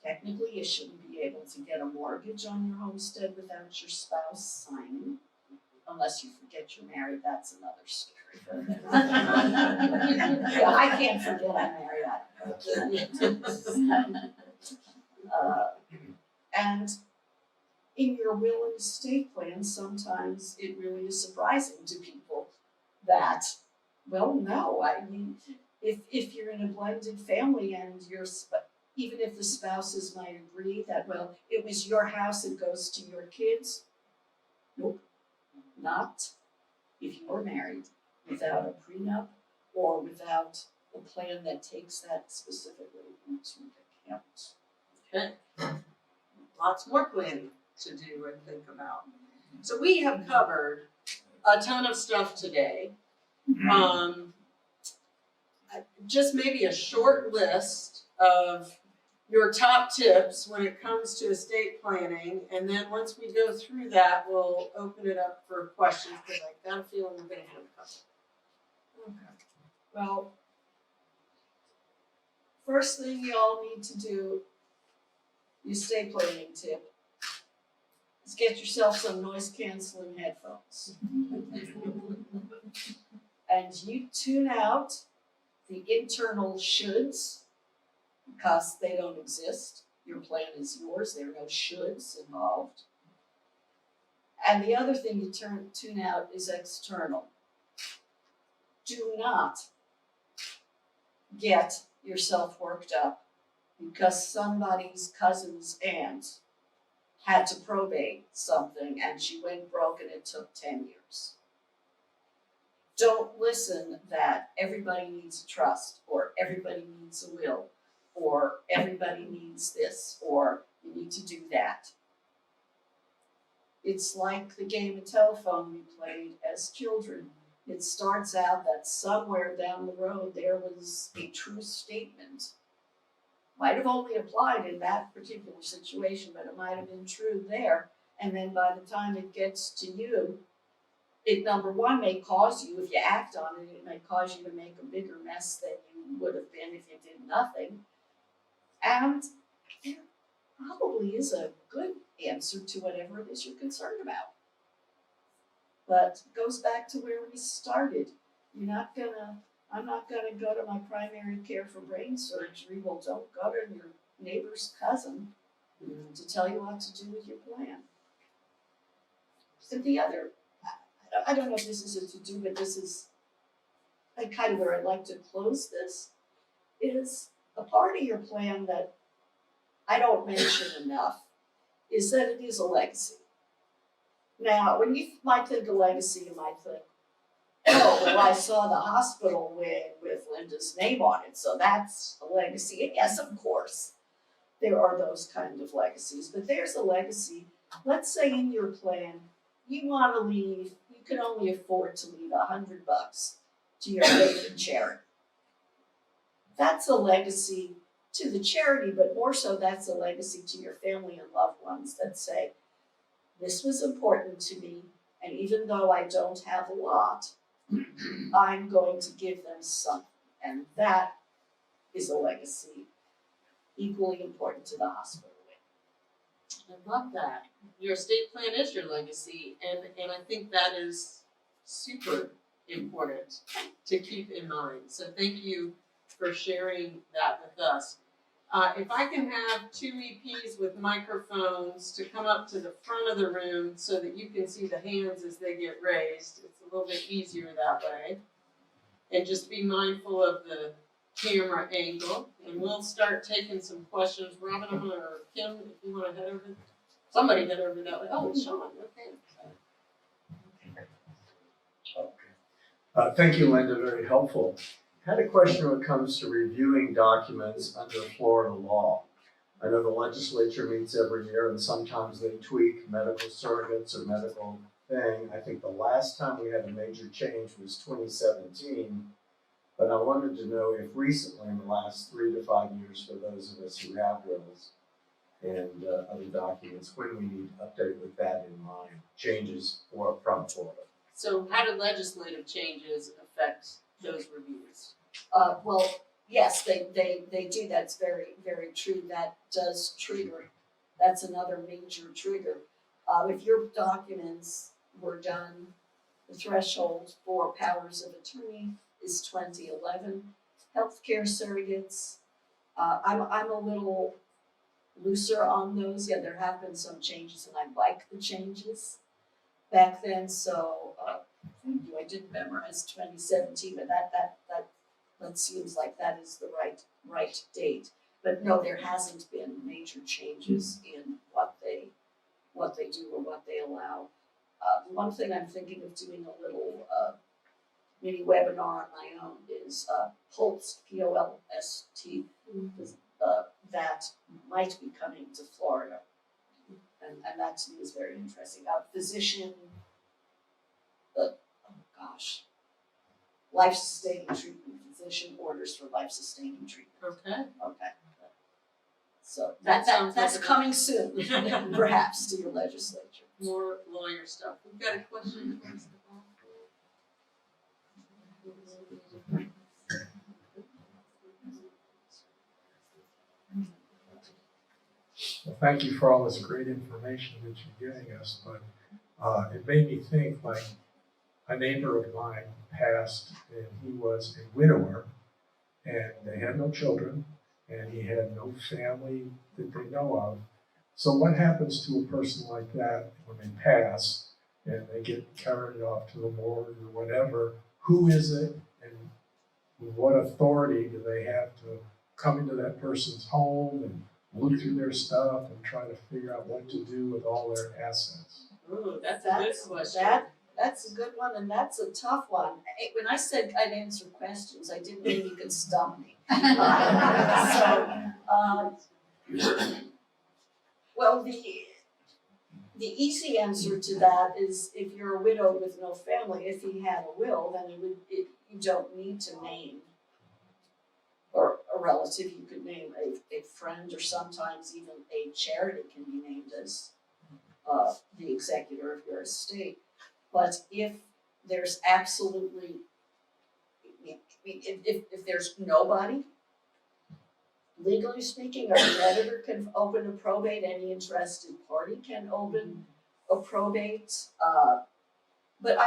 Technically, you shouldn't be able to get a mortgage on your homestead without your spouse signing, unless you forget you're married. That's another story. Yeah, I can't forget I'm married. And in your will and estate plan, sometimes it really is surprising to people that, well, no, if you're in a blended family and even if the spouses might agree that, well, it was your house, it goes to your kids. Nope, not if you were married without a prenup or without a plan that takes that specifically into account. Okay. Lots more planning to do and think about. So we have covered a ton of stuff today. Just maybe a short list of your top tips when it comes to estate planning, and then once we go through that, we'll open it up for questions because I got a feeling we're going to have a couple. Okay. Well, first thing you all need to do, the estate planning tip, is get yourself some noise canceling headphones. And you tune out the internal shoulds because they don't exist. Your plan is yours, there are no shoulds involved. And the other thing you tune out is external. Do not get yourself worked up because somebody's cousin's aunt had to probate something and she went broke and it took 10 years. Don't listen that everybody needs a trust or everybody needs a will or everybody needs this or you need to do that. It's like the game of telephone we played as children. It starts out that somewhere down the road there was a true statement. Might have only applied in that particular situation, but it might have been true there. And then by the time it gets to you, it, number one, may cause you, if you act on it, it may cause you to make a bigger mess than you would have been if you did nothing. And there probably is a good answer to whatever it is you're concerned about. But it goes back to where we started. I'm not gonna go to my primary care for brain surgery. Well, don't go to your neighbor's cousin to tell you what to do with your plan. And the other, I don't know if this is a to-do, but this is kind of where I'd like to close this, is a part of your plan that I don't mention enough is that it is a legacy. Now, when you might think of legacy, you might think, oh, well, I saw the hospital with Linda's name on it, so that's a legacy. And yes, of course, there are those kind of legacies, but there's a legacy. Let's say in your plan, you want to leave, you can only afford to leave $100 to your favorite charity. That's a legacy to the charity, but more so that's a legacy to your family and loved ones that say, this was important to me, and even though I don't have a lot, I'm going to give them something. And that is a legacy equally important to the hospital. I love that. Your estate plan is your legacy, and I think that is super important to keep in mind. So thank you for sharing that with us. If I can have two EPs with microphones to come up to the front of the room so that you can see the hands as they get raised, it's a little bit easier that way. And just be mindful of the camera angle, and we'll start taking some questions. Robin, or Kim, if you want to head over, somebody head over that way. Oh, Sean, okay. Thank you, Linda, very helpful. I had a question when it comes to reviewing documents under Florida law. I know the legislature meets every year and sometimes they tweak medical surrogates or medical thing. I think the last time we had a major change was 2017. But I wanted to know if recently in the last 3 to 5 years, for those of us who have wills and other documents, when we need to update with that in mind, changes from Florida. So how do legislative changes affect those reviews? Well, yes, they do, that's very, very true, that does trigger, that's another major trigger. If your documents were done, the threshold for powers of attorney is 2011. Healthcare surrogates, I'm a little looser on those, yeah, there have been some changes and I like the changes back then, so, thank you, I didn't memorize 2017, but that seems like that is the right date. But no, there hasn't been major changes in what they do or what they allow. One thing I'm thinking of doing a little mini webinar on my own is POLST, P-O-L-S-T, that might be coming to Florida. And that to me is very interesting. Physician, life-sustaining treatment, physician orders for life-sustaining treatment. Okay. So That sounds that's like a- coming soon, perhaps, to your legislature. More lawyer stuff. We've got a question for us. Well, thank you for all this great information that you're giving us, but it made me think, like, a neighbor of mine passed and he was a widower and they had no children and he had no family that they know of. So what happens to a person like that when they pass and they get carried off to the morgue or whatever? Who is it and what authority do they have to come into that person's home and look through their stuff and try to figure out what to do with all their assets? Ooh, that's a good question. That's a good one, and that's a tough one. When I said I'd answer questions, I didn't mean you could stump me. Well, the easy answer to that is if you're a widow with no family, if he had a will, then you don't need to name or a relative. You could name a friend, or sometimes even a charity can be named as the executor of your estate. But if there's absolutely, if there's nobody, legally speaking, a creditor can open a probate, any interested party can open a probate. But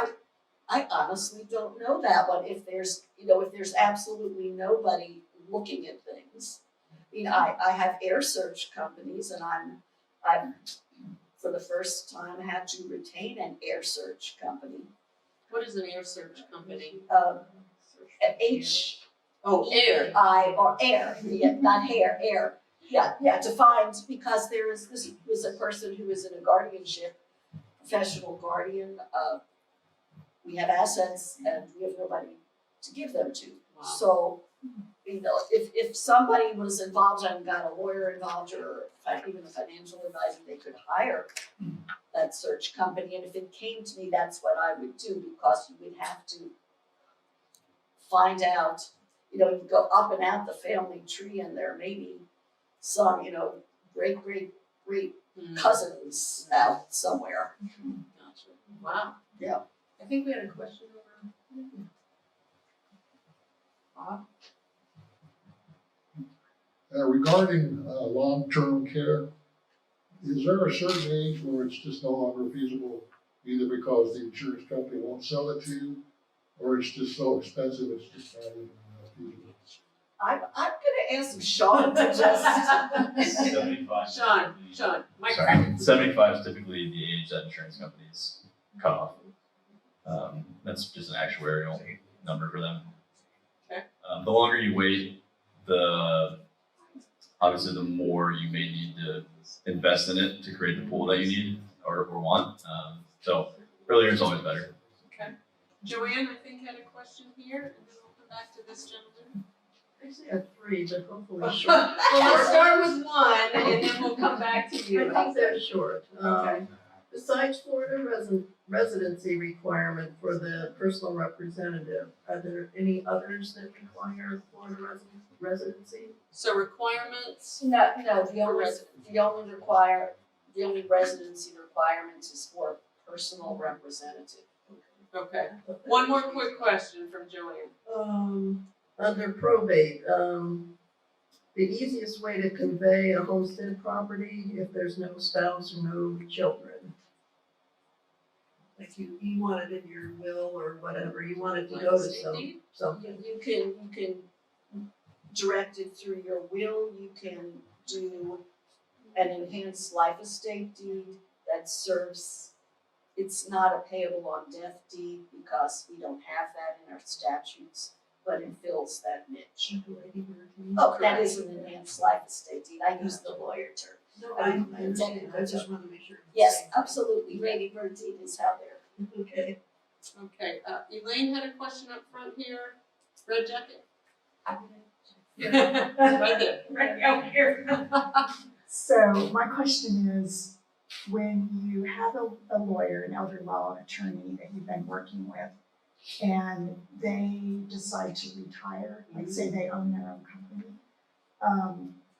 I honestly don't know that one. If there's absolutely nobody looking at things. I have air search companies, and I'm for the first time had to retain an air search company. What is an air search company? Air, I, or air, yeah, not hair, air. Yeah, to find, because this was a person who was in a guardianship, professional guardian. We have assets and we have nobody to give them to. Wow. So, if somebody was involved and got a lawyer involved or even a financial advisor, they could hire that search company. And if it came to me, that's what I would do, because you would have to find out, you go up and out the family tree and there may be some, great cousins out somewhere. Gotcha. Wow. Yeah. I think we had a question over. Bob? Regarding long-term care, is there a certain age where it's just no longer feasible either because the insurance company won't sell it to you, or it's just so expensive, it's just not even feasible. I'm gonna ask Sean to just. 75. Sean, Sorry, 75 is typically the age that insurance companies cut off. That's just an actuarial number for them. Okay. The longer you wait, obviously the more you may need to invest in it to create the pool that you need or want. So earlier is always better. Joanne, I think had a question here, and then we'll come back to this gentleman. Actually, I have three, but hopefully Well, short. let's start with one, and then we'll come back to you. I think they're short. Okay. Besides Florida residency requirement for the personal representative, are there any others that require Florida residency? So requirements, No, For residents. the only residency requirement is for personal representative. okay. One more quick question from Joanne. Under probate, the easiest way to convey a homestead property if there's no spouse or no children. Like you want it in your will or whatever, you want it to go to something. You can direct it through your will, you can do an enhanced life estate deed that serves, it's not a payable on death deed because we don't have that in our statutes, but it fills that niche. Oh, that is an enhanced life estate deed, I use the lawyer term. No, I understand, I just want to make sure. Yes, absolutely, Lady Bird deed is how they're. Okay. Okay, Elaine had a question up front here. Red jacket? Yeah. Right there. Right out here. So my question is, when you have a lawyer, an elder law attorney that you've been working with, and they decide to retire, like say they own their own company,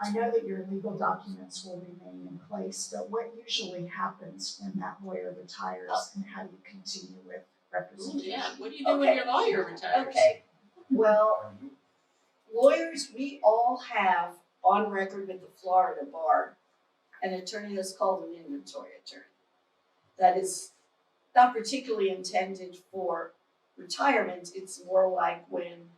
I know that your legal documents will remain in place, but what usually happens when that lawyer retires and how do you continue with representation? Yeah, what do you do when your lawyer retires? Okay, well, lawyers, we all have on record with the Florida bar, an attorney that's called an inventory attorney. That is not particularly intended for retirement, it's more like when,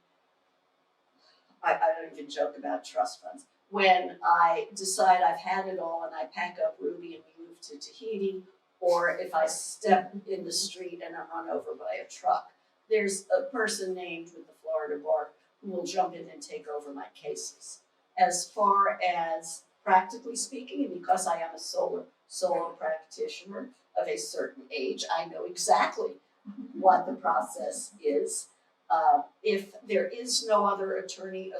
I don't even joke about trust funds. When I decide I've had it all and I pack up Ruby and we move to Tahiti, or if I step in the street and I'm run over by a truck, there's a person named with the Florida bar who will jump in and take over my cases. As far as practically speaking, and because I am a solo practitioner of a certain age, I know exactly what the process is. If there is no other attorney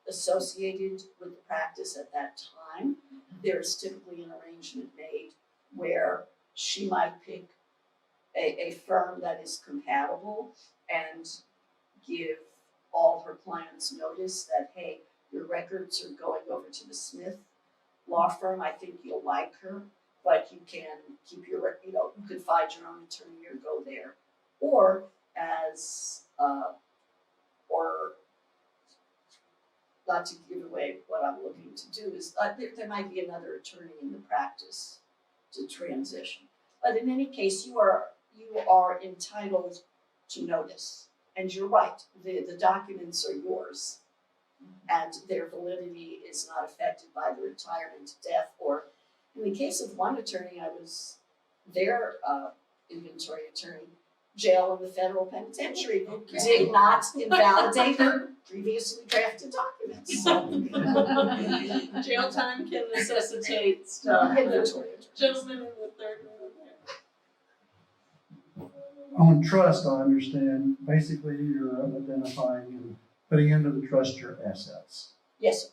associated with the practice at that time, there's typically an arrangement made where she might pick a firm that is compatible and give all her clients notice that, hey, your records are going over to the Smith law firm, I think you'll like her, but you can keep your, you could find your own attorney or go there. Or or not to give away what I'm looking to do is, there might be another attorney in the practice to transition. But in any case, you are entitled to notice. And you're right, the documents are yours. And their validity is not affected by the retirement, death, or in the case of one attorney, I was their inventory attorney, jail and the federal penitentiary did not invalidate their previously drafted documents. Jail time can necessitate stuff. Inventory attorneys. Gentleman in the third row. On trust, I understand, basically you're identifying and putting into the trust your assets. Yes, sir.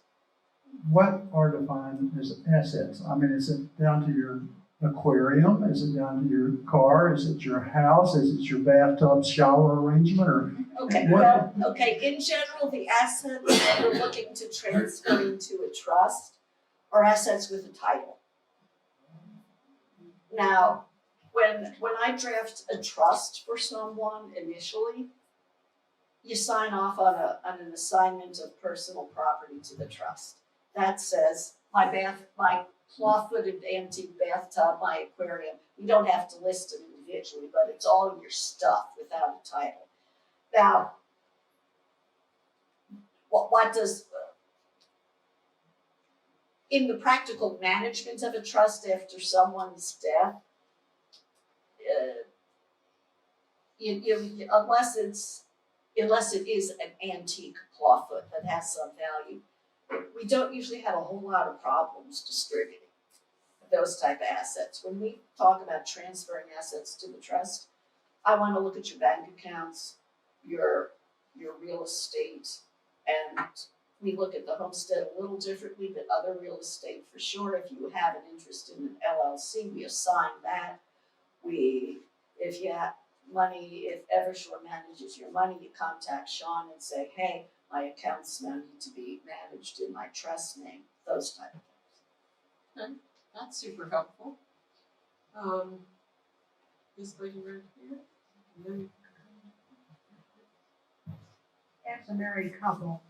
What are defined as assets? I mean, is it down to your aquarium? Is it down to your car? Is it your house? Is it your bathtub shower arrangement or? Okay, What- well, in general, the assets that we're looking to transfer into a trust are assets with a title. Now, when I draft a trust for someone initially, you sign off on an assignment of personal property to the trust. That says my claw-footed antique bathtub, my aquarium, we don't have to list them individually, but it's all your stuff without a title. Now, what does, in the practical management of a trust after someone's death, unless it is an antique clawfoot that has some value, we don't usually have a whole lot of problems distributing those type of assets. When we talk about transferring assets to the trust, I want to look at your bank accounts, your real estate, and we look at the homestead a little differently, but other real estate for sure. If you have an interest in an LLC, we assign that. If you have money, if Evershore manages your money, you contact Sean and say, hey, my accounts now need to be managed in my trust name, those type of things. That's super helpful. This lady right here, and then As a married couple,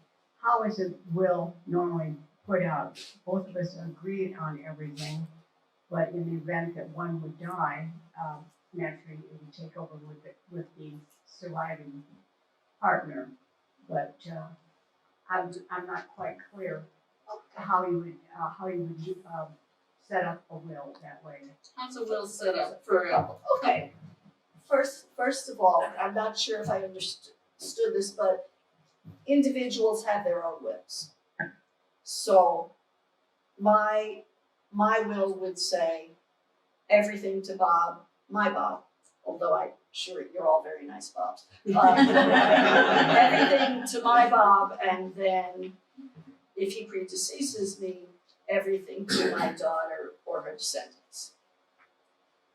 how is a will normally put out? Both of us agreed on everything, but in the event that one would die, naturally it would take over with the surviving partner. But I'm not quite clear how you would set up a will that way. how's a will set up for a Okay, first of all, I'm not sure if I understood this, but individuals have their own wills. So my will would say everything to Bob, my Bob, although I'm sure you're all very nice Bobs. Everything to my Bob, and then if he predeceases me, everything to my daughter or her descendants.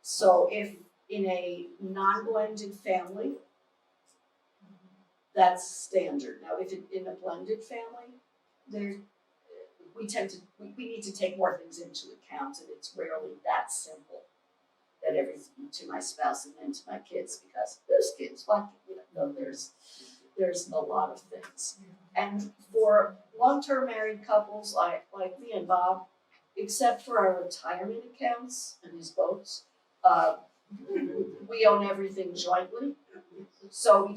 So if in a non-blended family, that's standard. Now, if in a blended family, we need to take more things into account, and it's rarely that simple. That everything to my spouse and then to my kids, because there's kids, there's a lot of things. And for long-term married couples like me and Bob, except for our retirement accounts and his boats, we own everything jointly. So we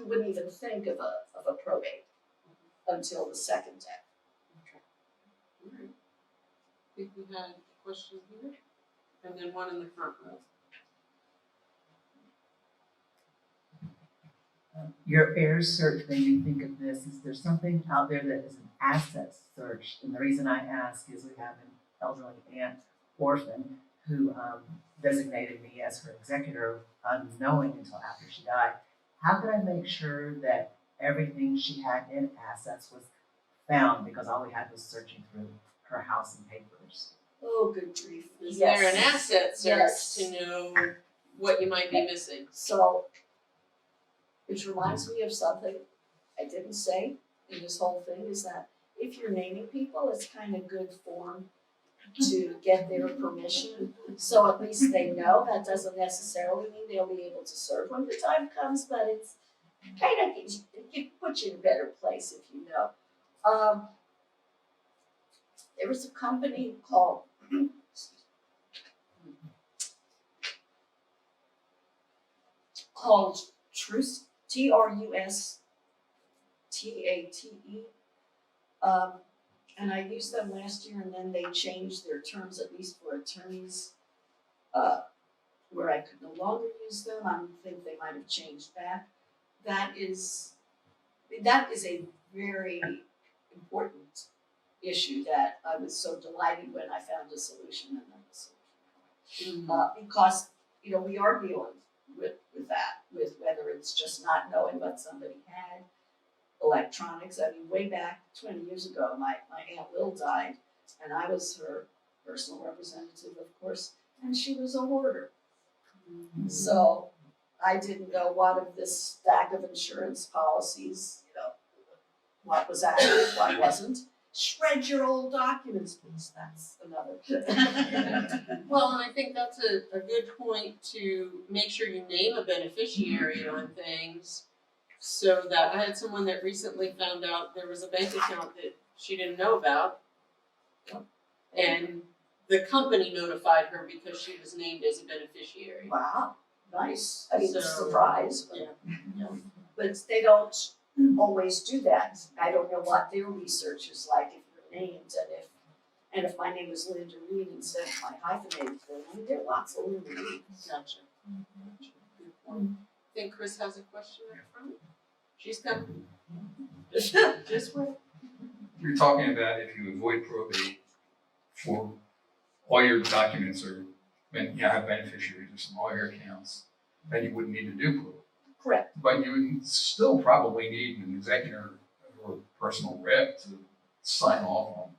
wouldn't even think of a probate until the second death. All right. I think we had a question here, and then one in the front row. Your heirs search made me think of this. Is there something out there that is an asset search? And the reason I ask is we have an elderly aunt, orphan, who designated me as her executor unknowing until after she died. How could I make sure that everything she had in assets was found, because all we had was searching through her house and papers? Oh, good grief. Is Yes. there an asset search Yes. to know what you might be missing? So, which reminds me of something I didn't say in this whole thing, is that if you're naming people, it's kind of good form to get their permission, so at least they know. That doesn't necessarily mean they'll be able to serve when the time comes, but it's kind of, it puts you in a better place if you know. There was a company called Trust, Trustate. And I used them last year, and then they changed their terms, at least for attorneys, where I could no longer use them. I think they might have changed that. That is a very important issue that I was so delighted when I found a solution and then the solution. Because, we are dealing with that, with whether it's just not knowing what somebody had, electronics. I mean, way back 20 years ago, my Aunt Will died, and I was her personal representative, of course, and she was a hoarder. So I didn't know what of this stack of insurance policies, what was active, what wasn't. Shred your old documents, please. That's another. Well, and I think that's a good point to make sure you name a beneficiary on things, so that I had someone that recently found out there was a bank account that she didn't know about. And the company notified her because she was named as a beneficiary. Wow, nice. I mean, So, surprise, but, yeah. but they don't always do that. I don't know what their research is like if you're named and if my name is Linda Reed instead of my hyphenated name. I mean, there are lots of Linda Reeds. Gotcha. Good point. I think Chris has a question up front. She's coming. Just wait. You're talking about if you avoid probate for all your documents or when you have beneficiaries or some all your accounts, then you wouldn't need to do probate. Correct. But you would still probably need an executor or personal rep to sign off on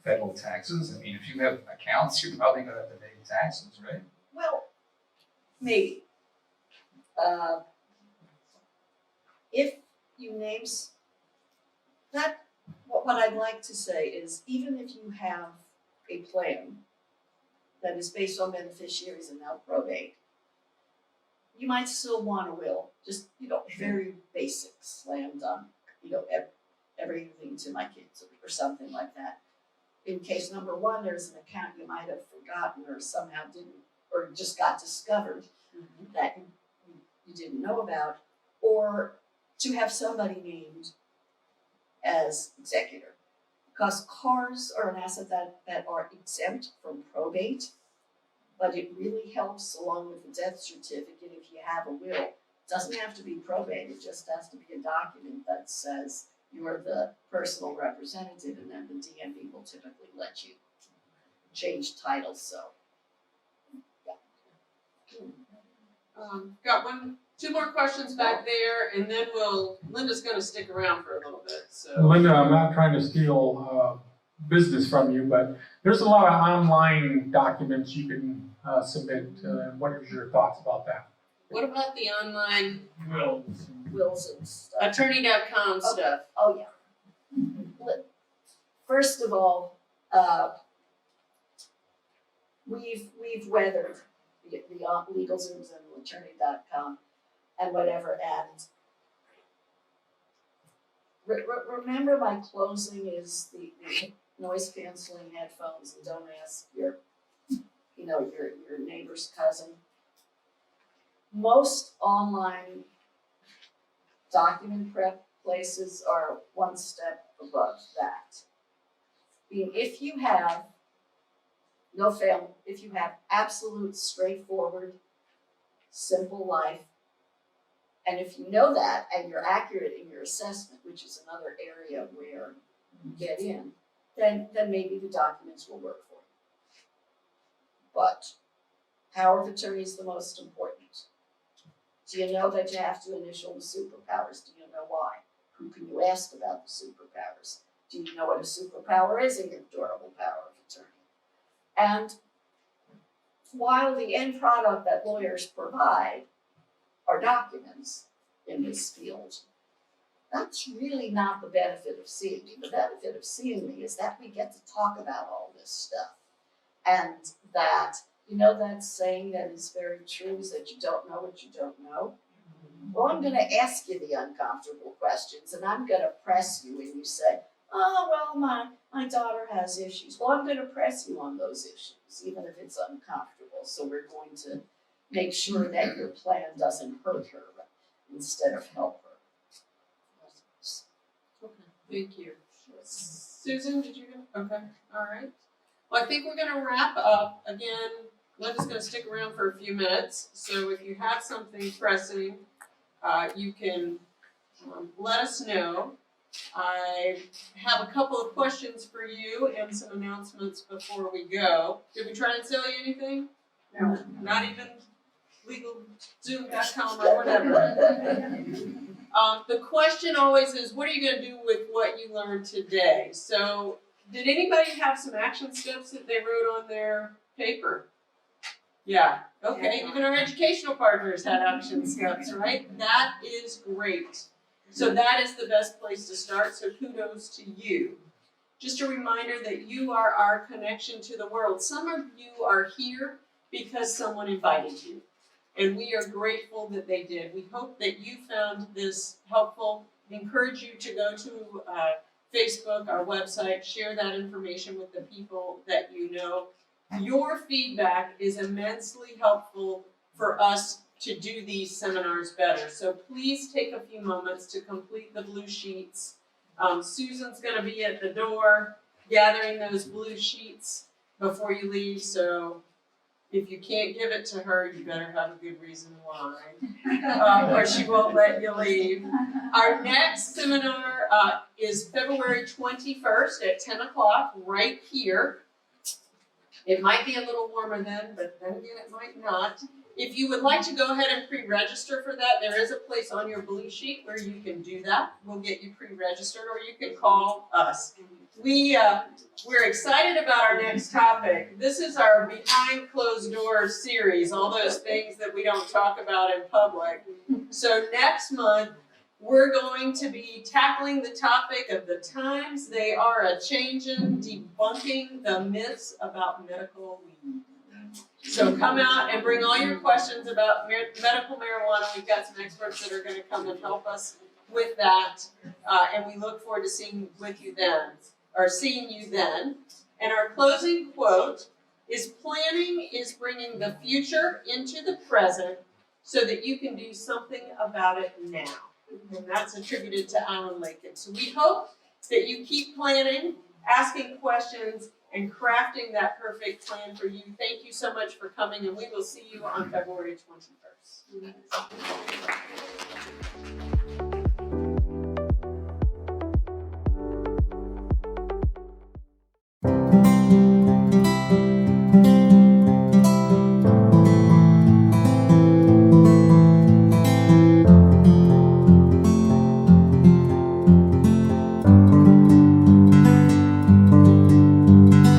federal taxes. I mean, if you have accounts, you're probably gonna have to pay taxes, right? Well, maybe. If you names, that, what I'd like to say is even if you have a plan that is based on beneficiaries and now probate, you might still want a will, just, very basic, slam dunk, everything to my kids or something like that. In case number one, there's an account you might have forgotten or somehow didn't, or just got discovered that you didn't know about, or to have somebody named as executor. Because cars are an asset that are exempt from probate, but it really helps along with the death certificate if you have a will. It doesn't have to be probate, it just has to be a document that says you're the personal representative, and then the DMV will typically let you change titles, so. Got two more questions back there, and then Linda's gonna stick around for a little bit, so. Linda, I'm not trying to steal business from you, but there's a lot of online documents you can submit. What are your thoughts about that? What about the online Wills and stuff. attorney.com stuff? Oh, yeah. First of all, we've weathered the LegalZooms and attorney.com and whatever, and remember my closing is the noise canceling headphones, and don't ask your neighbor's cousin. Most online document prep places are one step above that. If you have no family, if you have absolute straightforward, simple life, and if you know that and you're accurate in your assessment, which is another area where you get in, then maybe the documents will work for you. But power of attorney is the most important. Do you know that you have to initial the superpowers? Do you know why? Who can you ask about the superpowers? Do you know what a superpower is in your durable power of attorney? And while the end product that lawyers provide are documents in this field, that's really not the benefit of seeing me. The benefit of seeing me is that we get to talk about all this stuff. And that, that saying that is very true is that you don't know what you don't know. Well, I'm gonna ask you the uncomfortable questions, and I'm gonna press you, and you say, oh, well, my daughter has issues. Well, I'm gonna press you on those issues, even if it's uncomfortable. So we're going to make sure that your plan doesn't hurt her instead of help her. Okay, thank you. Susan, did you go? Okay, all right. Well, I think we're gonna wrap up. Again, Linda's gonna stick around for a few minutes. So if you have something pressing, you can let us know. I have a couple of questions for you and some announcements before we go. Did we try and sell you anything? No. Not even LegalZoom.com or whatever. The question always is, what are you gonna do with what you learned today? So, did anybody have some action steps that they wrote on their paper? Yeah, okay, even our educational partners had action steps, right? That is great. So that is the best place to start, so kudos to you. Just a reminder that you are our connection to the world. Some of you are here because someone invited you, and we are grateful that they did. We hope that you found this helpful. We encourage you to go to Facebook, our website, share that information with the people that you know. Your feedback is immensely helpful for us to do these seminars better. So please take a few moments to complete the blue sheets. Susan's gonna be at the door gathering those blue sheets before you leave, so if you can't give it to her, you better have a good reason why, or she won't let you leave. Our next seminar is February 21st at 10 o'clock, right here. It might be a little warmer then, but then again, it might not. If you would like to go ahead and pre-register for that, there is a place on your blue sheet where you can do that. We'll get you pre-registered, or you can call us. We're excited about our next topic. This is our behind closed doors series, all those things that we don't talk about in public. So next month, we're going to be tackling the topic of the times they are a-changin', debunking the myths about medical weed. So come out and bring all your questions about medical marijuana. We've got some experts that are gonna come and help us with that. And we look forward to seeing you then. And our closing quote is, planning is bringing the future into the present so that you can do something about it now. And that's attributed to Alan Lincoln. So we hope that you keep planning, asking questions, and crafting that perfect plan for you. Thank you so much for coming, and we will see you on February 21st.